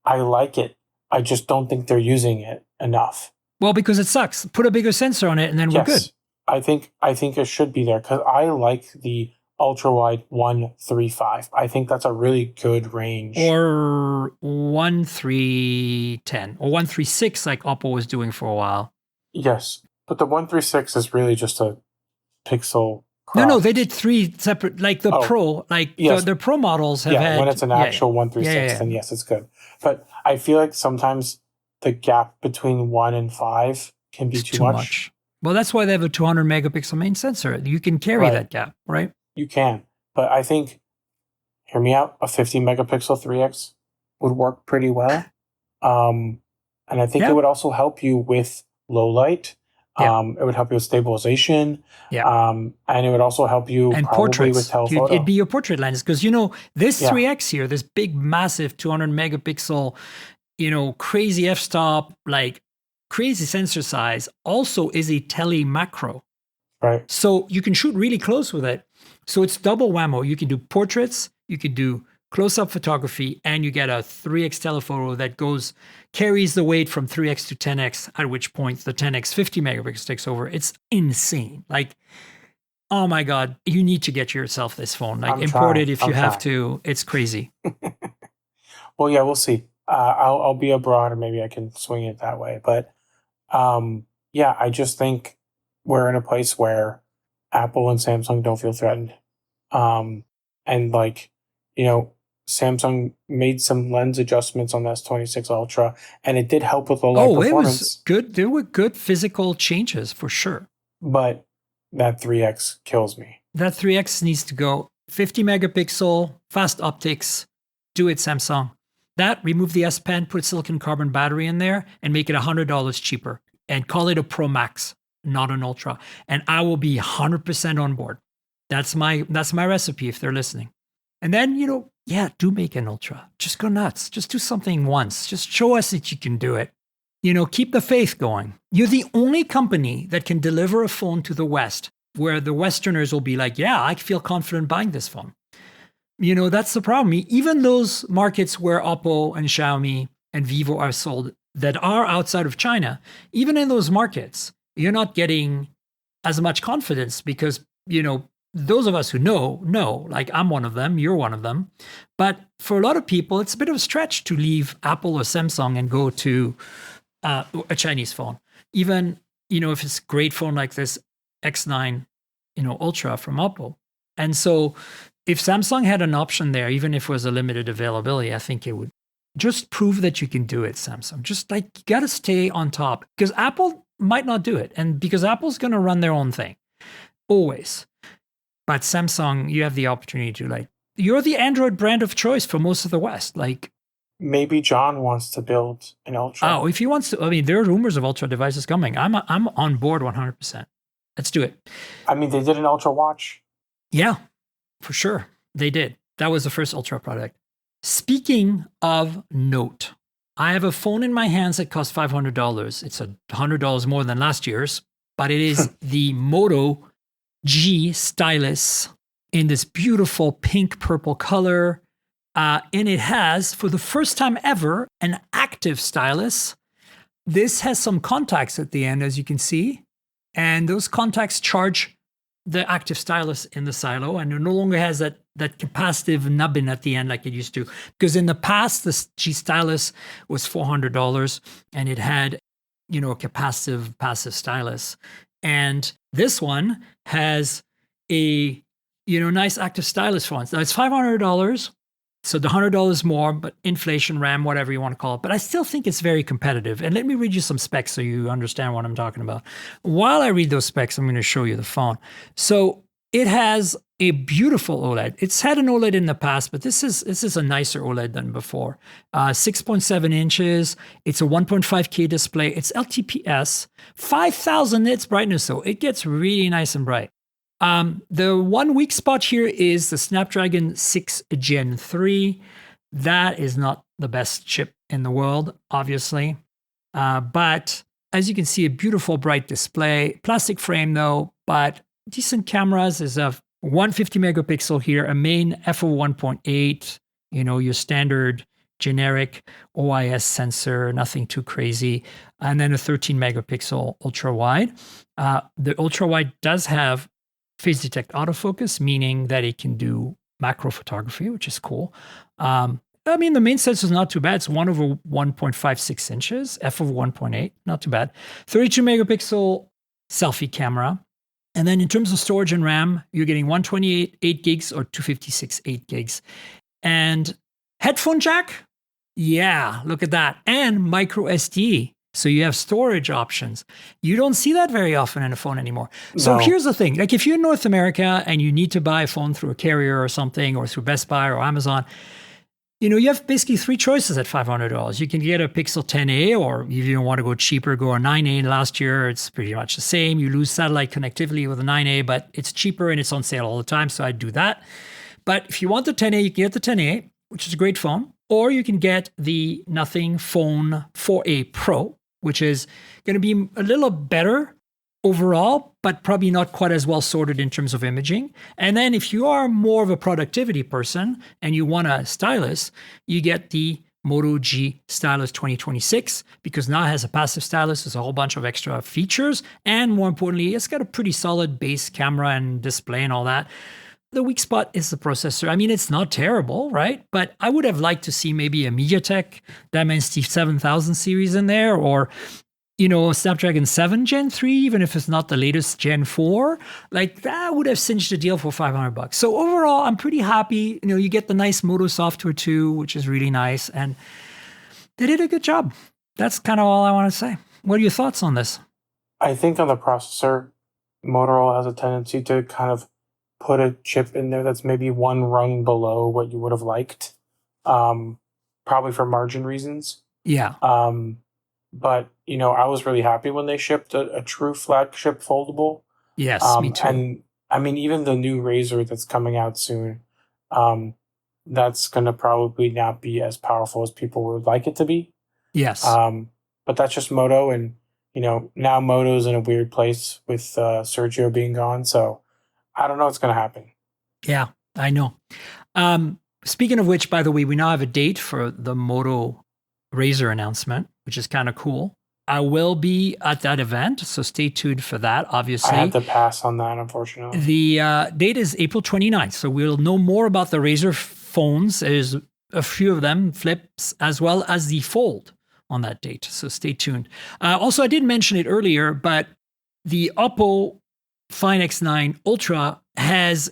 I like it. I just don't think they're using it enough. Well, because it sucks. Put a bigger sensor on it and then we're good. I think it should be there, because I like the ultra wide 1.35. I think that's a really good range. Or 1.310 or 1.36 like Oppo was doing for a while. Yes, but the 1.36 is really just a pixel crop. No, they did 3 separate, like the Pro, like yes. the Pro models have had. When it's an actual 1.36, then yes, it's good. But I feel like sometimes the gap between 1 and 5 can be too much. Well, that's why they have a 200 megapixel main sensor. You can carry that gap, right? You can. But I think, hear me out, a 50 megapixel 3X would work pretty well. And I think it would also help you with low light. It would help you with stabilization. And it would also help you and probably portraits. with telephoto. It'd be your portrait lens. Because, this 3X here, this big, massive 200 megapixel, crazy f-stop, like crazy sensor size, also is a tele macro. Right. So you can shoot really close with it. So it's double whammo. You can do portraits, you can do close-up photography, and you get a 3X telephoto that carries the weight from 3X to 10X, at which point the 10X 50 megapixels takes over. It's insane. Like, oh my God, you need to get yourself this phone. Like, import it if you have to. It's crazy. Well, yeah, we'll see. I'll be abroad, and maybe I can swing it that way. But I just think we're in a place where Apple and Samsung don't feel threatened. And Samsung made some lens adjustments on the S26 Ultra, and it did help with low light performance. It was good. There were good physical changes for sure. But that 3X kills me. That 3X needs to go 50 megapixel, fast optics. Do it, Samsung. That, remove the S Pen, put silicon carbon battery in there, and make it $100 cheaper. And call it a Pro Max, not an Ultra. And I will be 100% on board. That's my recipe if they're listening. And then, do make an Ultra. Just go nuts. Just do something once. Just show us that you can do it. Keep the faith going. You're the only company that can deliver a phone to the West where the Westerners will be like, yeah, I feel confident buying this phone. That's the problem. Even those markets where Oppo and Xiaomi and Vivo are sold that are outside of China, even in those markets, you're not getting as much confidence because, those of us who know, like I'm one of them, you're one of them. But for a lot of people, it's a bit of a stretch to leave Apple or Samsung and go to a Chinese phone. Even, if it's a great phone like this X9, Ultra from Oppo. And so if Samsung had an option there, even if it was a limited availability, I think it would just prove that you can do it, Samsung. Just like, you got to stay on top because Apple might not do it. And because Apple's going to run their own thing. Always. But Samsung, you have the opportunity to you're the Android brand of choice for most of the West. Like, maybe John wants to build an Ultra. oh, if he wants to, I mean, there are rumors of Ultra devices coming. I'm on board 100%. Let's do it. I mean, they did an Ultra watch. Yeah, for sure. They did. That was the first Ultra product. Speaking of Note, I have a phone in my hands that costs $500. It's $100 more than last year's, but it is the Moto G Stylus in this beautiful pink purple color. And it has, for the first time ever, an active stylus. This has some contacts at the end, as you can see. And those contacts charge the active stylus in the silo, and it no longer has that capacitive nubbin at the end like it used to. Because in the past, the G Stylus was $400, and it had, a capacitive passive stylus. And this one has a, nice active stylus for it. Now it's $500. So the $100 more, but inflation, RAM, whatever you want to call it. But I still think it's very competitive. And let me read you some specs so you understand what I'm talking about. While I read those specs, I'm going to show you the phone. So it has a beautiful OLED. It's had an OLED in the past, but this is a nicer OLED than before. 6.7 inches. It's a 1.5K display. It's LTPS. 5,000 nits brightness, so it gets really nice and bright. The one weak spot here is the Snapdragon 6 Gen 3. That is not the best chip in the world, obviously. But as you can see, a beautiful bright display. Plastic frame though, but decent cameras. Is a 150 megapixel here, a main f/1.8, your standard generic OIS sensor, nothing too crazy. And then a 13 megapixel ultra wide. The ultra wide does have phase detect autofocus, meaning that it can do macro photography, which is cool. The main sensor is not too bad. It's 1/1.56 inches, f/1.8, not too bad. 32 megapixel selfie camera. And then in terms of storage and RAM, you're getting 128 8 gigs or 256 8 gigs. And headphone jack? Yeah, look at that. And micro SD. So you have storage options. You don't see that very often in a phone anymore. So here's the thing. Like if you're in North America and you need to buy a phone through a carrier or something, or through Best Buy or Amazon, you have basically three choices at $500. You can get a Pixel 10a, or if you don't want to go cheaper, go a 9a. Last year, it's pretty much the same. You lose satellite connectivity with a 9a, but it's cheaper and it's on sale all the time. So I'd do that. But if you want the 10a, you can get the 10a, which is a great phone. Or you can get the Nothing Phone 4a Pro, which is going to be a little better overall, but probably not quite as well sorted in terms of imaging. And then if you are more of a productivity person and you want a stylus, you get the Moto G Stylus 2026, because now it has a passive stylus. There's a whole bunch of extra features. And more importantly, it's got a pretty solid base camera and display and all that. The weak spot is the processor. It's not terrible, right? But I would have liked to see maybe a MediaTek Dimensity 7000 series in there, or, Snapdragon 7 Gen 3, even if it's not the latest Gen 4. Like that would have cinched the deal for $500. So overall, I'm pretty happy. You get the nice Moto software too, which is really nice. And they did a good job. That's kind of all I want to say. What are your thoughts on this? I think on the processor, Motorola has a tendency to kind of put a chip in there that's maybe one rung below what you would have liked, probably for margin reasons. Yeah. But, I was really happy when they shipped a true flagship foldable. Yes, me too. And even the new Razr that's coming out soon, that's going to probably not be as powerful as people would like it to be. Yes. But that's just Moto. And, now Moto's in a weird place with Sergio being gone. So I don't know what's going to happen. Yeah, I know. Speaking of which, by the way, we now have a date for the Moto Razr announcement, which is kind of cool. I will be at that event, so stay tuned for that, obviously. I had to pass on that, unfortunately. The date is April 29th, so we'll know more about the Razr phones. There's a few of them, flips, as well as the Fold on that date, so stay tuned. Also, I did mention it earlier, but the Oppo Find X9 Ultra has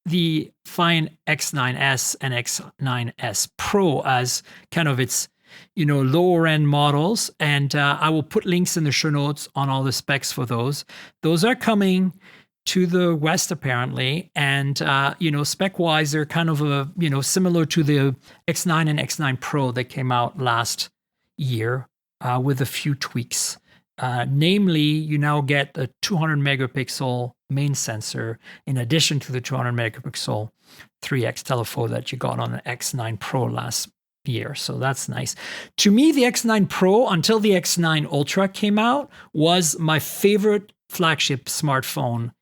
the Find X9s and X9s Pro as kind of its lower end models. And I will put links in the show notes on all the specs for those. Those are coming to the West apparently, and spec wise, they're kind of similar to the X9 and X9 Pro that came out last year with a few tweaks. Namely, you now get a 200 megapixel main sensor in addition to the 200 megapixel 3x telephoto that you got on the X9 Pro last year. So that's nice. To me, the X9 Pro until the X9 Ultra came out was my favorite flagship smartphone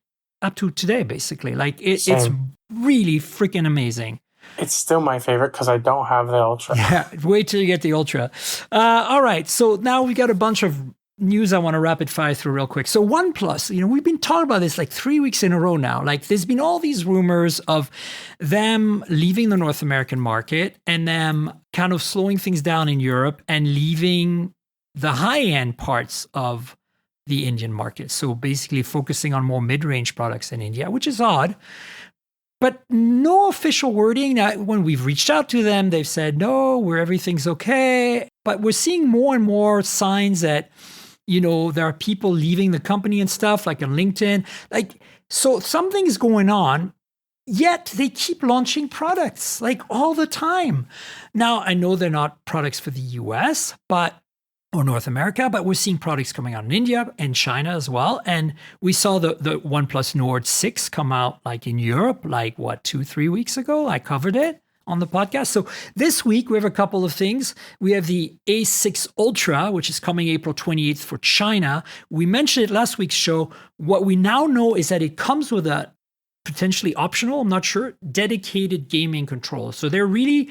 up to today, basically. Like it's really freaking amazing. It's still my favorite because I don't have the Ultra. Yeah, wait till you get the Ultra. All right, so now we got a bunch of news I want to rapid fire through real quick. So OnePlus, we've been talking about this like 3 weeks in a row now. Like there's been all these rumors of them leaving the North American market and them kind of slowing things down in Europe and leaving the high-end parts of the Indian market. So basically focusing on more mid-range products in India, which is odd. But no official wording. Now, when we've reached out to them, they've said, no, everything's okay. But we're seeing more and more signs that, there are people leaving the company and stuff, like on LinkedIn. So something's going on, yet they keep launching products like all the time. Now, I know they're not products for the US, or North America, but we're seeing products coming out in India and China as well. And we saw the OnePlus Nord 6 come out like in Europe, 2-3 weeks ago. I covered it on the podcast. So this week we have a couple of things. We have the A6 Ultra, which is coming April 28th for China. We mentioned it last week's show. What we now know is that it comes with a potentially optional, I'm not sure, dedicated gaming controller. So they're really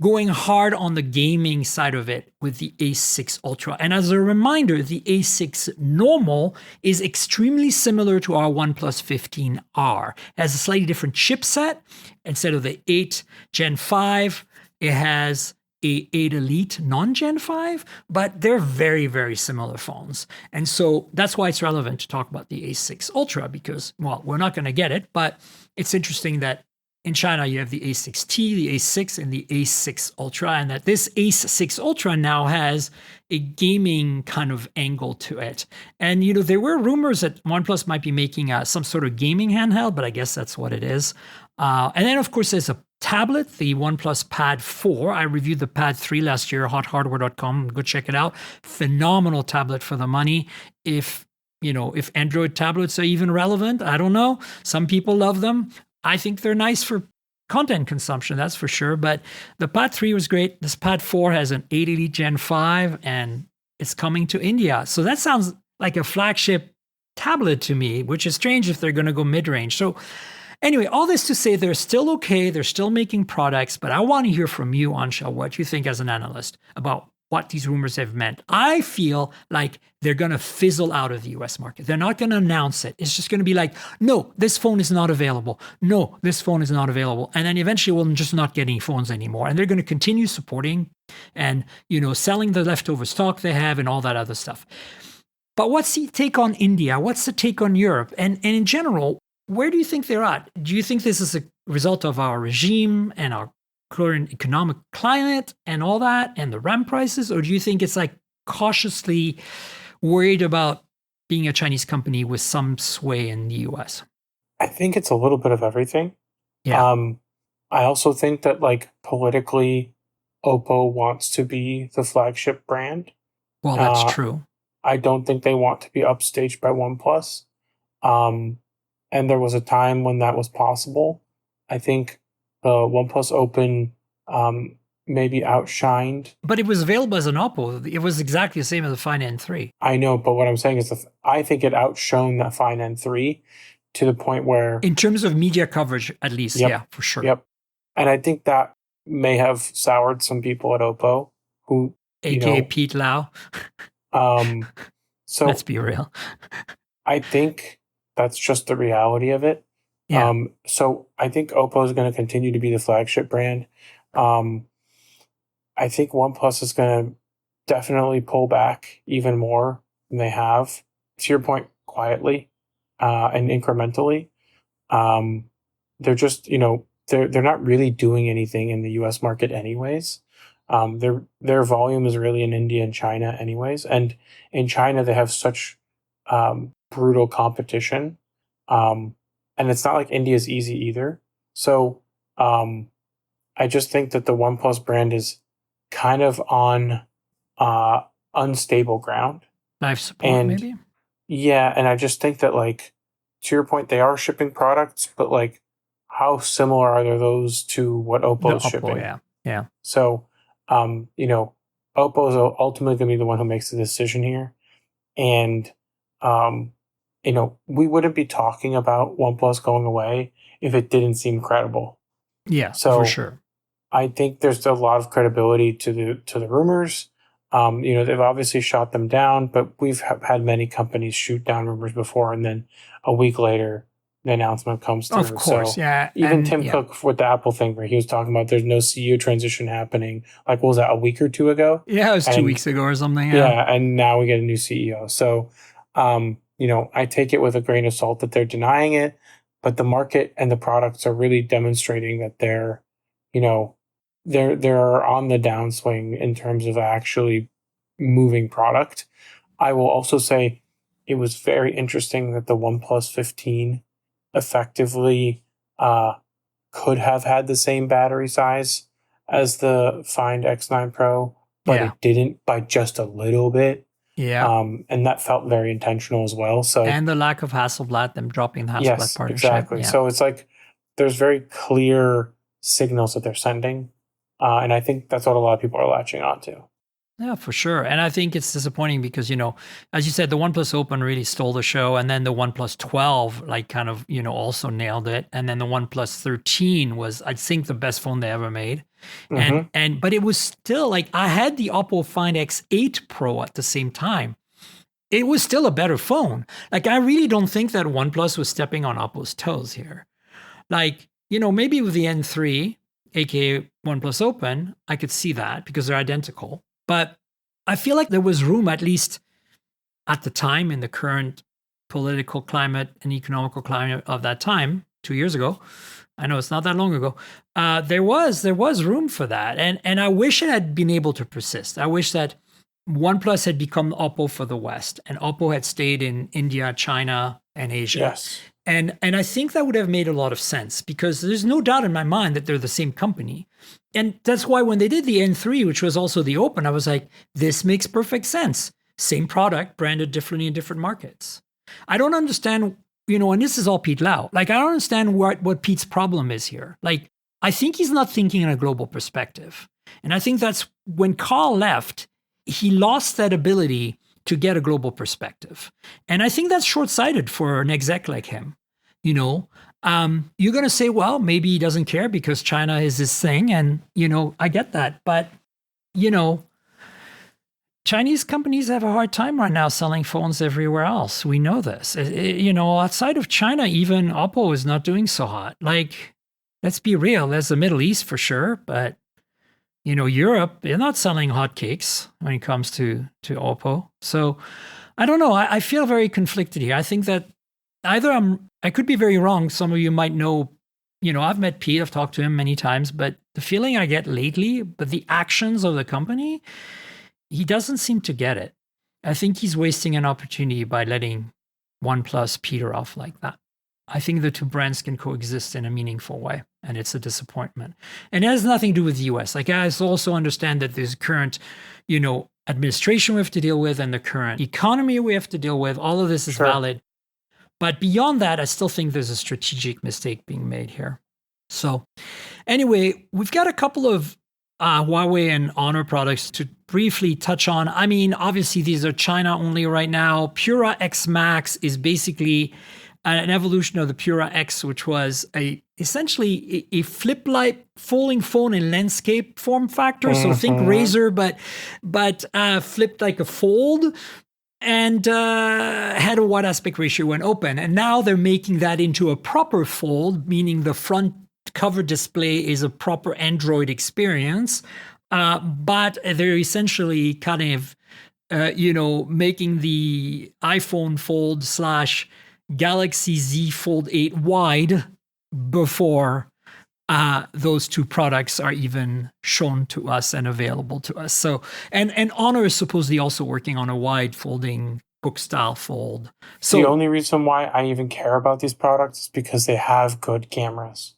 going hard on the gaming side of it with the A6 Ultra. And as a reminder, the A6 Normal is extremely similar to our OnePlus 15R. It has a slightly different chipset. Instead of the 8 Gen 5, it has a 8 Elite non-Gen 5, but they're very, very similar phones. And so that's why it's relevant to talk about the A6 Ultra because, well, we're not going to get it, but it's interesting that in China, you have the A6T, the A6, and the A6 Ultra, and that this A6 Ultra now has a gaming kind of angle to it. And, there were rumors that OnePlus might be making some sort of gaming handheld, but I guess that's what it is. And then, of course, there's a tablet, the OnePlus Pad 4. I reviewed the Pad 3 last year, hothardware.com. Go check it out. Phenomenal tablet for the money. If Android tablets are even relevant, I don't know. Some people love them. I think they're nice for content consumption, that's for sure. But the Pad 3 was great. This Pad 4 has an 8 Elite Gen 5 and it's coming to India. So that sounds like a flagship tablet to me, which is strange if they're going to go mid-range. So anyway, all this to say they're still okay. They're still making products. But I want to hear from you, Anshel, what you think as an analyst about what these rumors have meant. I feel like they're going to fizzle out of the US market. They're not going to announce it. It's just going to be like, no, this phone is not available. No, this phone is not available. And then eventually we'll just not get any phones anymore. And they're going to continue supporting and, selling the leftover stock they have and all that other stuff. But what's the take on India? What's the take on Europe? And in general, where do you think they're at? Do you think this is a result of our regime and our current economic climate and all that and the RAM prices? Or do you think it's like cautiously worried about being a Chinese company with some sway in the US? I think it's a little bit of everything. Yeah. I also think that politically, Oppo wants to be the flagship brand. Well, that's true. I don't think they want to be upstaged by OnePlus. And there was a time when that was possible. I think the OnePlus Open maybe outshined. But it was available as an Oppo. It was exactly the same as the Find N3. I know, but what I'm saying is I think it outshone that Find N3 to the point where... In terms of media coverage, at least, yep, yeah, for sure. Yep. And I think that may have soured some people at Oppo who... AKA Pete Lau. So let's be real. I think that's just the reality of it. Yeah. So I think Oppo is going to continue to be the flagship brand. I think OnePlus is going to definitely pull back even more than they have. To your point, quietly and incrementally. They're just, they're not really doing anything in the U.S. market anyways. Their volume is really in India and China anyways. And in China, they have such brutal competition And it's not like India is easy either. So I just think that the OnePlus brand is kind of on unstable ground. Life support, And maybe? yeah, and I just think that, like, to your point, they are shipping products, but like, how similar are those to what The Oppo is Oppo, shipping? yeah. Yeah. So, Oppo is ultimately going to be the one who makes the decision here. And, we wouldn't be talking about OnePlus going away if it didn't seem credible. Yeah, for So sure. I think there's a lot of credibility to the rumors. They've obviously shot them down, but we've had many companies shoot down rumors before, and then a week later, the announcement comes through. Of course, So yeah. even And Tim yeah. Cook with the Apple thing, where he was talking about there's no CEO transition happening. Like, what was that, a week or two ago? Yeah, it was 2 And weeks ago or something. yeah, and now we get a new CEO. So, I take it with a grain of salt that they're denying it, but the market and the products are really demonstrating that you know, they're on the downswing in terms of actually moving product. I will also say it was very interesting that the OnePlus 15 effectively could have had the same battery size as the Find X9 Pro, but Yeah. it didn't by just a little bit. Yeah. And that felt very intentional as well. So And the lack of Hasselblad, them dropping the Hasselblad yes, partnership. exactly. Yeah. So it's like there's very clear signals that they're sending. And I think that's what a lot of people are latching onto. Yeah, for sure. And I think it's disappointing because, as you said, the OnePlus Open really stole the show. And then the OnePlus 12, kind of, also nailed it. And then the OnePlus 13 was, I think, the best phone they ever made. Mm-hmm. But it was still I had the Oppo Find X8 Pro at the same time. It was still a better phone. I really don't think that OnePlus was stepping on Oppo's toes here. Maybe with the N3, aka OnePlus Open, I could see that because they're identical. But I feel like there was room, at least at the time, in the current political climate and economical climate of that time, 2 years ago. I know it's not that long ago. There was room for that, and I wish it had been able to persist. I wish that OnePlus had become Oppo for the West, and Oppo had stayed in India, China, and Asia. Yes. And I think that would have made a lot of sense because there's no doubt in my mind that they're the same company. And that's why when they did the N3, which was also the Open, I was like, this makes perfect sense. Same product, branded differently in different markets. I don't understand, and this is all Pete Lau. I don't understand what Pete's problem is here. I think he's not thinking in a global perspective. And I think that's when Carl left, he lost that ability to get a global perspective. And I think that's short-sighted for an exec like him. You're going to say, well, maybe he doesn't care because China is his thing. And, I get that. But, Chinese companies have a hard time right now selling phones everywhere else. We know this. Outside of China, even Oppo is not doing so hot. Let's be real. There's the Middle East for sure. But, Europe, they're not selling hotcakes when it comes to Oppo. So I don't know. I feel very conflicted here. I think that either I could be very wrong. Some of you might know, I've met Pete, I've talked to him many times, but the feeling I get lately, but the actions of the company, he doesn't seem to get it. I think he's wasting an opportunity by letting OnePlus peter off like that. I think the two brands can coexist in a meaningful way, and it's a disappointment. And it has nothing to do with the US. I also understand that there's current, administration we have to deal with and the current economy we have to deal with. All of this is valid. But beyond that, I still think there's a strategic mistake being made here. So anyway, we've got a couple of Huawei and Honor products to briefly touch on. I mean, obviously, these are China only right now. Pura X Max is basically an evolution of the Pura X, which was essentially a flip-like folding phone in landscape form factor. So think Razr, but flipped like a fold. And had a wide aspect ratio when open. And now they're making that into a proper fold, meaning the front cover display is a proper Android experience. But they're essentially kind of, making the iPhone Fold / Galaxy Z Fold 8 wide before those two products are even shown to us and available to us. So, and Honor is supposedly also working on a wide folding book style fold. The So only reason why I even care about these products is because they have good cameras.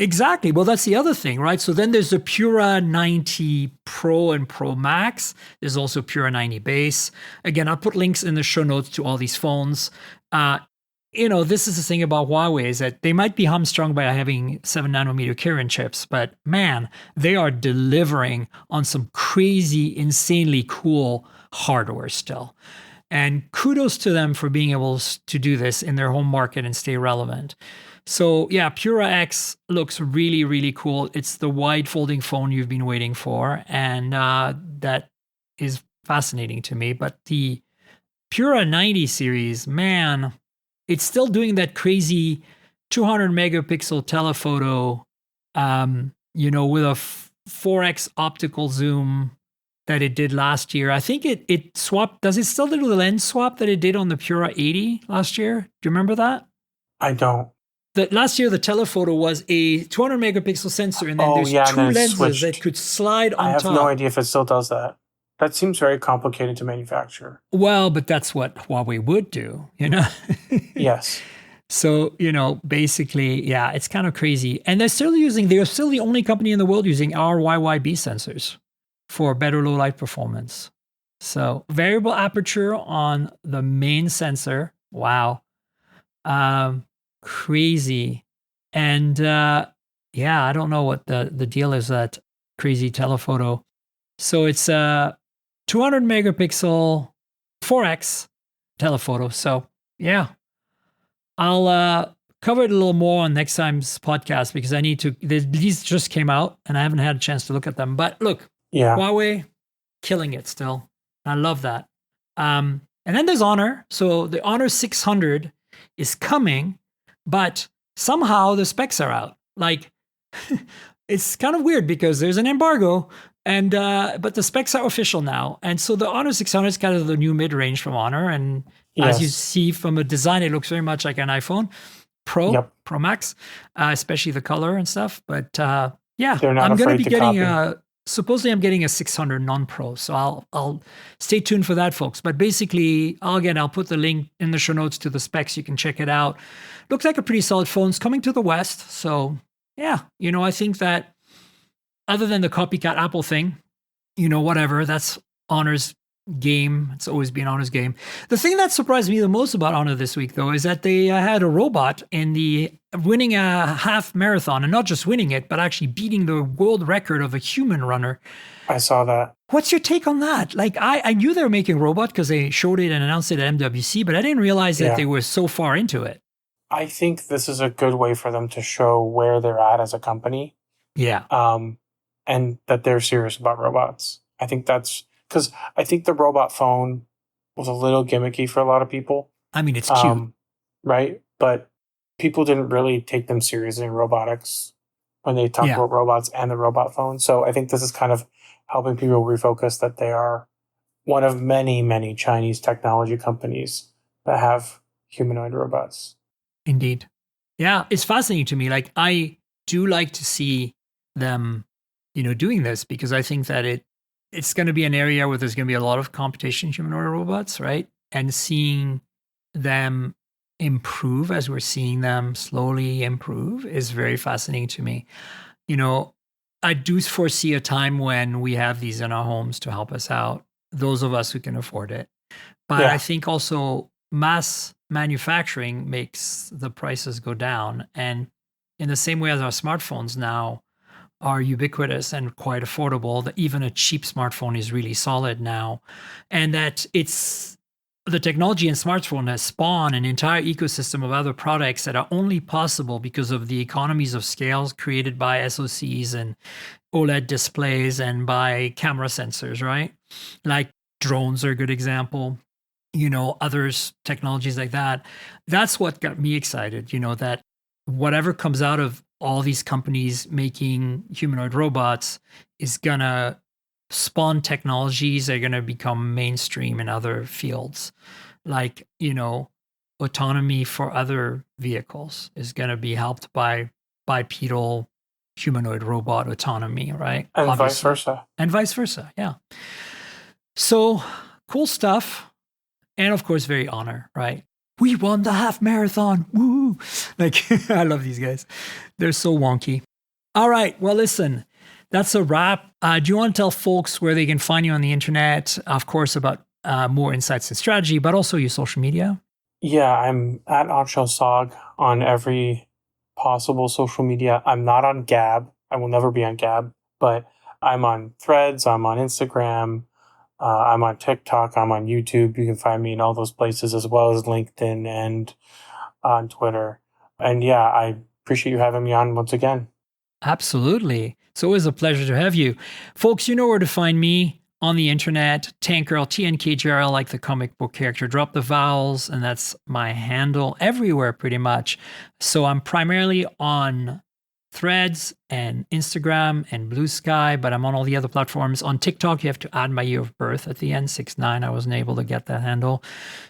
exactly. Well, that's the other thing, right? So then there's the Pura 90 Pro and Pro Max. There's also Pura 90 Base. Again, I'll put links in the show notes to all these phones. This is the thing about Huawei is that they might be hamstrung by having 7 nanometer Kirin chips, but man, they are delivering on some crazy, insanely cool hardware still. And kudos to them for being able to do this in their home market and stay relevant. So yeah, Pura X looks really, really cool. It's the wide folding phone you've been waiting for. And that is fascinating to me. But the Pura 90 series, man, it's still doing that crazy 200 megapixel telephoto, with a 4x optical zoom that it did last year. I think it swapped. Does it still do the lens swap that it did on the Pura 80 last year? Do you remember that? I don't. Last year, the telephoto was a 200 megapixel sensor, and then there's two lenses that could slide on top. I have no idea if it still does that. That seems very complicated to manufacture. Well, but that's what Huawei would do, Yes. So, basically, yeah, it's kind of crazy. And they're still the only company in the world using RYYB sensors for better low light performance. So variable aperture on the main sensor. Wow. Crazy. And I don't know what the deal is, that crazy telephoto. So it's 200 megapixel 4x telephoto. So yeah, I'll cover it a little more on next time's podcast because I need to. These just came out and I haven't had a chance to look at them. But look, Huawei killing it still. I love that. And then there's Honor. So the Honor 600 is coming, but somehow the specs are out. Like it's kind of weird because there's an embargo. And but the specs are official now, and so the Honor 600 is kind of the new mid-range from Honor. And as you see from a design, it looks very much like an iPhone Pro, Pro Max, especially the color and stuff. But I'm going to be getting supposedly I'm getting a 600 non-Pro, so I'll stay tuned for that, folks. But basically, I'll put the link in the show notes to the specs. You can check it out. Looks like a pretty solid phone. It's coming to the West, so yeah, I think that. Other than the copycat Apple thing, whatever, that's Honor's game. It's always been Honor's game. The thing that surprised me the most about Honor this week, though, is that they had a robot winning a half marathon, and not just winning it, but actually beating the world record of a human runner. I saw that. What's your take on that? Like, I knew they were making a robot because they showed it and announced it at MWC, but I didn't realize that they were so far into it. I think this is a good way for them to show where they're at as a company. Yeah. And that they're serious about robots. I think that's because I think the robot phone was a little gimmicky for a lot of people. I mean, it's cute. Right? But people didn't really take them seriously in robotics when they talked about robots and the robot phone. So I think this is kind of helping people refocus that they are one of many, many Chinese technology companies that have humanoid robots. Indeed. Yeah, it's fascinating to me. Like, I do like to see them doing this because I think that it's going to be an area where there's going to be a lot of competition, humanoid robots, right? And seeing them improve as we're seeing them slowly improve is very fascinating to me. I do foresee a time when we have these in our homes to help us out, those of us who can afford it. But I think also mass manufacturing makes the prices go down. And in the same way as our smartphones now are ubiquitous and quite affordable, that even a cheap smartphone is really solid now. And that the technology in smartphone has spawned an entire ecosystem of other products that are only possible because of the economies of scale created by SoCs and OLED displays and by camera sensors, right? Like drones are a good example. Others, technologies like that. That's what got me excited, that whatever comes out of all these companies making humanoid robots is going to spawn technologies that are going to become mainstream in other fields. Like, autonomy for other vehicles is going to be helped by bipedal humanoid robot autonomy, right? And vice versa. And vice versa, yeah. So cool stuff. And of course, very honor, right? We won the half marathon. Woo! Like, I love these guys. They're so wonky. All right. Well, listen, that's a wrap. Do you want to tell folks where they can find you on the internet? Of course, about more insights and strategy, but also your social media. Yeah, I'm at AncelSog on every possible social media. I'm not on Gab. I will never be on Gab, but I'm on Threads. I'm on Instagram. I'm on TikTok. I'm on YouTube. You can find me in all those places as well as LinkedIn and on Twitter. And yeah, I appreciate you having me on once again. Absolutely. It's always a pleasure to have you. Folks, you know where to find me on the internet. Tankgirl, TNKGRL, like the comic book character. Drop the vowels, and that's my handle everywhere pretty much. So I'm primarily on Threads and Instagram and Blue Sky, but I'm on all the other platforms. On TikTok, you have to add my year of birth at the end, 6'9". I wasn't able to get that handle.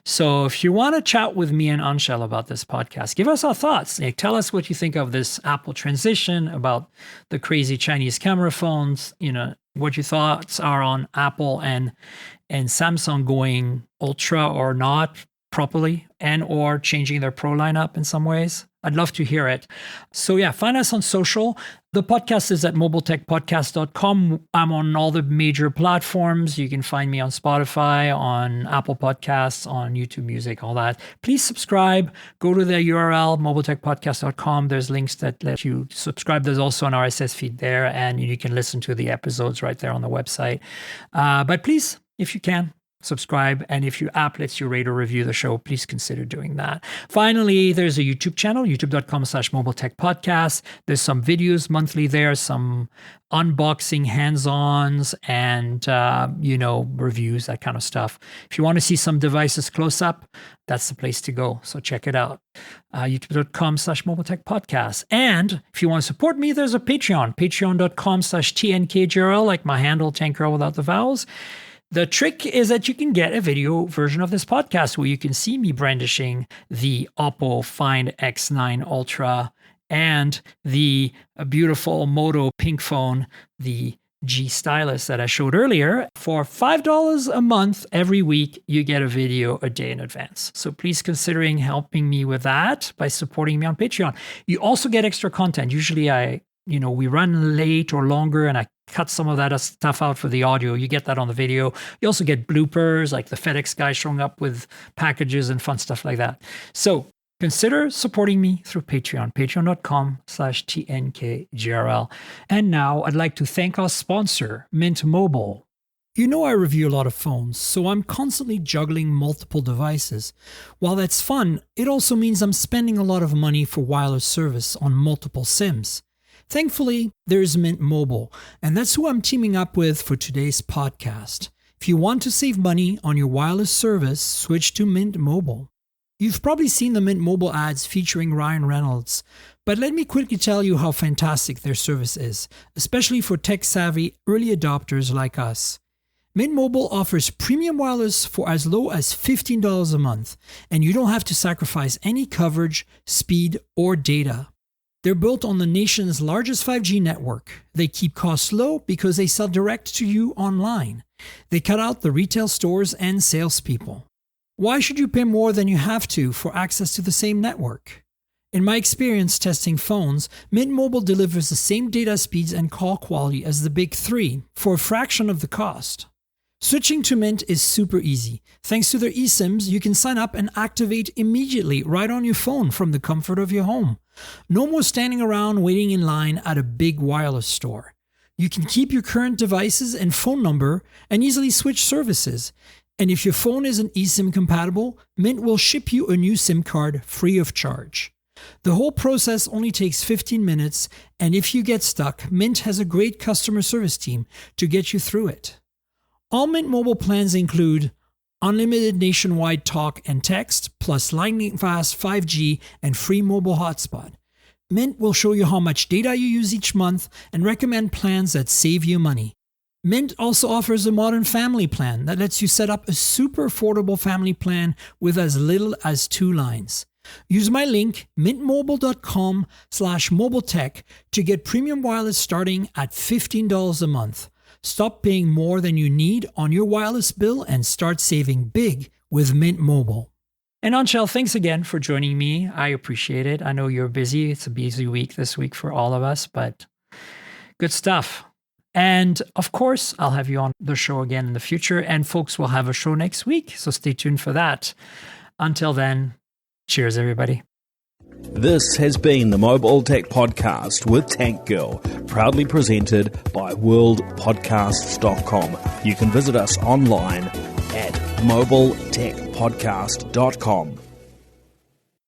So if you want to chat with me and Anshel about this podcast, give us our thoughts. Like, tell us what you think of this Apple transition, about the crazy Chinese camera phones, what your thoughts are on Apple and Samsung going Ultra or not properly, and or changing their Pro lineup in some ways. I'd love to hear it. So yeah, find us on social. The podcast is at mobiletechpodcast.com. I'm on all the major platforms. You can find me on Spotify, on Apple Podcasts, on YouTube Music, all that. Please subscribe. Go to the URL, mobiletechpodcast.com. There's links that let you subscribe. There's also an RSS feed there, and you can listen to the episodes right there on the website. But please, if you can, subscribe. And if your app lets you rate or review the show, please consider doing that. Finally, there's a YouTube channel, youtube.com/mobiletechpodcast. There's some videos monthly there, some unboxing, hands-ons, and, reviews, that kind of stuff. If you want to see some devices close up, that's the place to go. So check it out. youtube.com/mobiletechpodcast. And if you want to support me, there's a Patreon, patreon.com/TNKGRL, like my handle, Tankgirl without the vowels. The trick is that you can get a video version of this podcast where you can see me brandishing the Oppo Find X9 Ultra and the beautiful Moto pink phone, the G Stylus that I showed earlier. For $5 a month every week, you get a video a day in advance. So please considering helping me with that by supporting me on Patreon. You also get extra content. Usually we run late or longer, and I cut some of that stuff out for the audio. You get that on the video. You also get bloopers, like the FedEx guy showing up with packages and fun stuff like that. So consider supporting me through Patreon, patreon.com/TNKGRL. And now I'd like to thank our sponsor, Mint Mobile. You know I review a lot of phones, so I'm constantly juggling multiple devices. While that's fun, it also means I'm spending a lot of money for wireless service on multiple SIMs. Thankfully, there's Mint Mobile, and that's who I'm teaming up with for today's podcast. If you want to save money on your wireless service, switch to Mint Mobile. You've probably seen the Mint Mobile ads featuring Ryan Reynolds, but let me quickly tell you how fantastic their service is, especially for tech-savvy early adopters like us. Mint Mobile offers premium wireless for as low as $15 a month, and you don't have to sacrifice any coverage, speed, or data. They're built on the nation's largest 5G network. They keep costs low because they sell direct to you online. They cut out the retail stores and salespeople. Why should you pay more than you have to for access to the same network? In my experience testing phones, Mint Mobile delivers the same data speeds and call quality as the big three for a fraction of the cost. Switching to Mint is super easy. Thanks to their eSIMs, you can sign up and activate immediately right on your phone from the comfort of your home. No more standing around waiting in line at a big wireless store. You can keep your current devices and phone number and easily switch services. And if your phone isn't eSIM compatible, Mint will ship you a new SIM card free of charge. The whole process only takes 15 minutes, and if you get stuck, Mint has a great customer service team to get you through it. All Mint Mobile plans include unlimited nationwide talk and text, plus lightning-fast 5G and free mobile hotspot. Mint will show you how much data you use each month and recommend plans that save you money. Mint also offers a modern family plan that lets you set up a super affordable family plan with as little as 2 lines. Use my link, mintmobile.com/mobiletech, to get premium wireless starting at $15 a month. Stop paying more than you need on your wireless bill and start saving big with Mint Mobile. And Anshel, thanks again for joining me. I appreciate it. I know you're busy. It's a busy week this week for all of us, but good stuff. And of course, I'll have you on the show again in the future. And folks, will have a show next week, so stay tuned for that. Until then, cheers, everybody. This has been the Mobile Tech Podcast with Tank Girl, proudly presented by worldpodcasts.com. You can visit us online at mobiletechpodcast.com.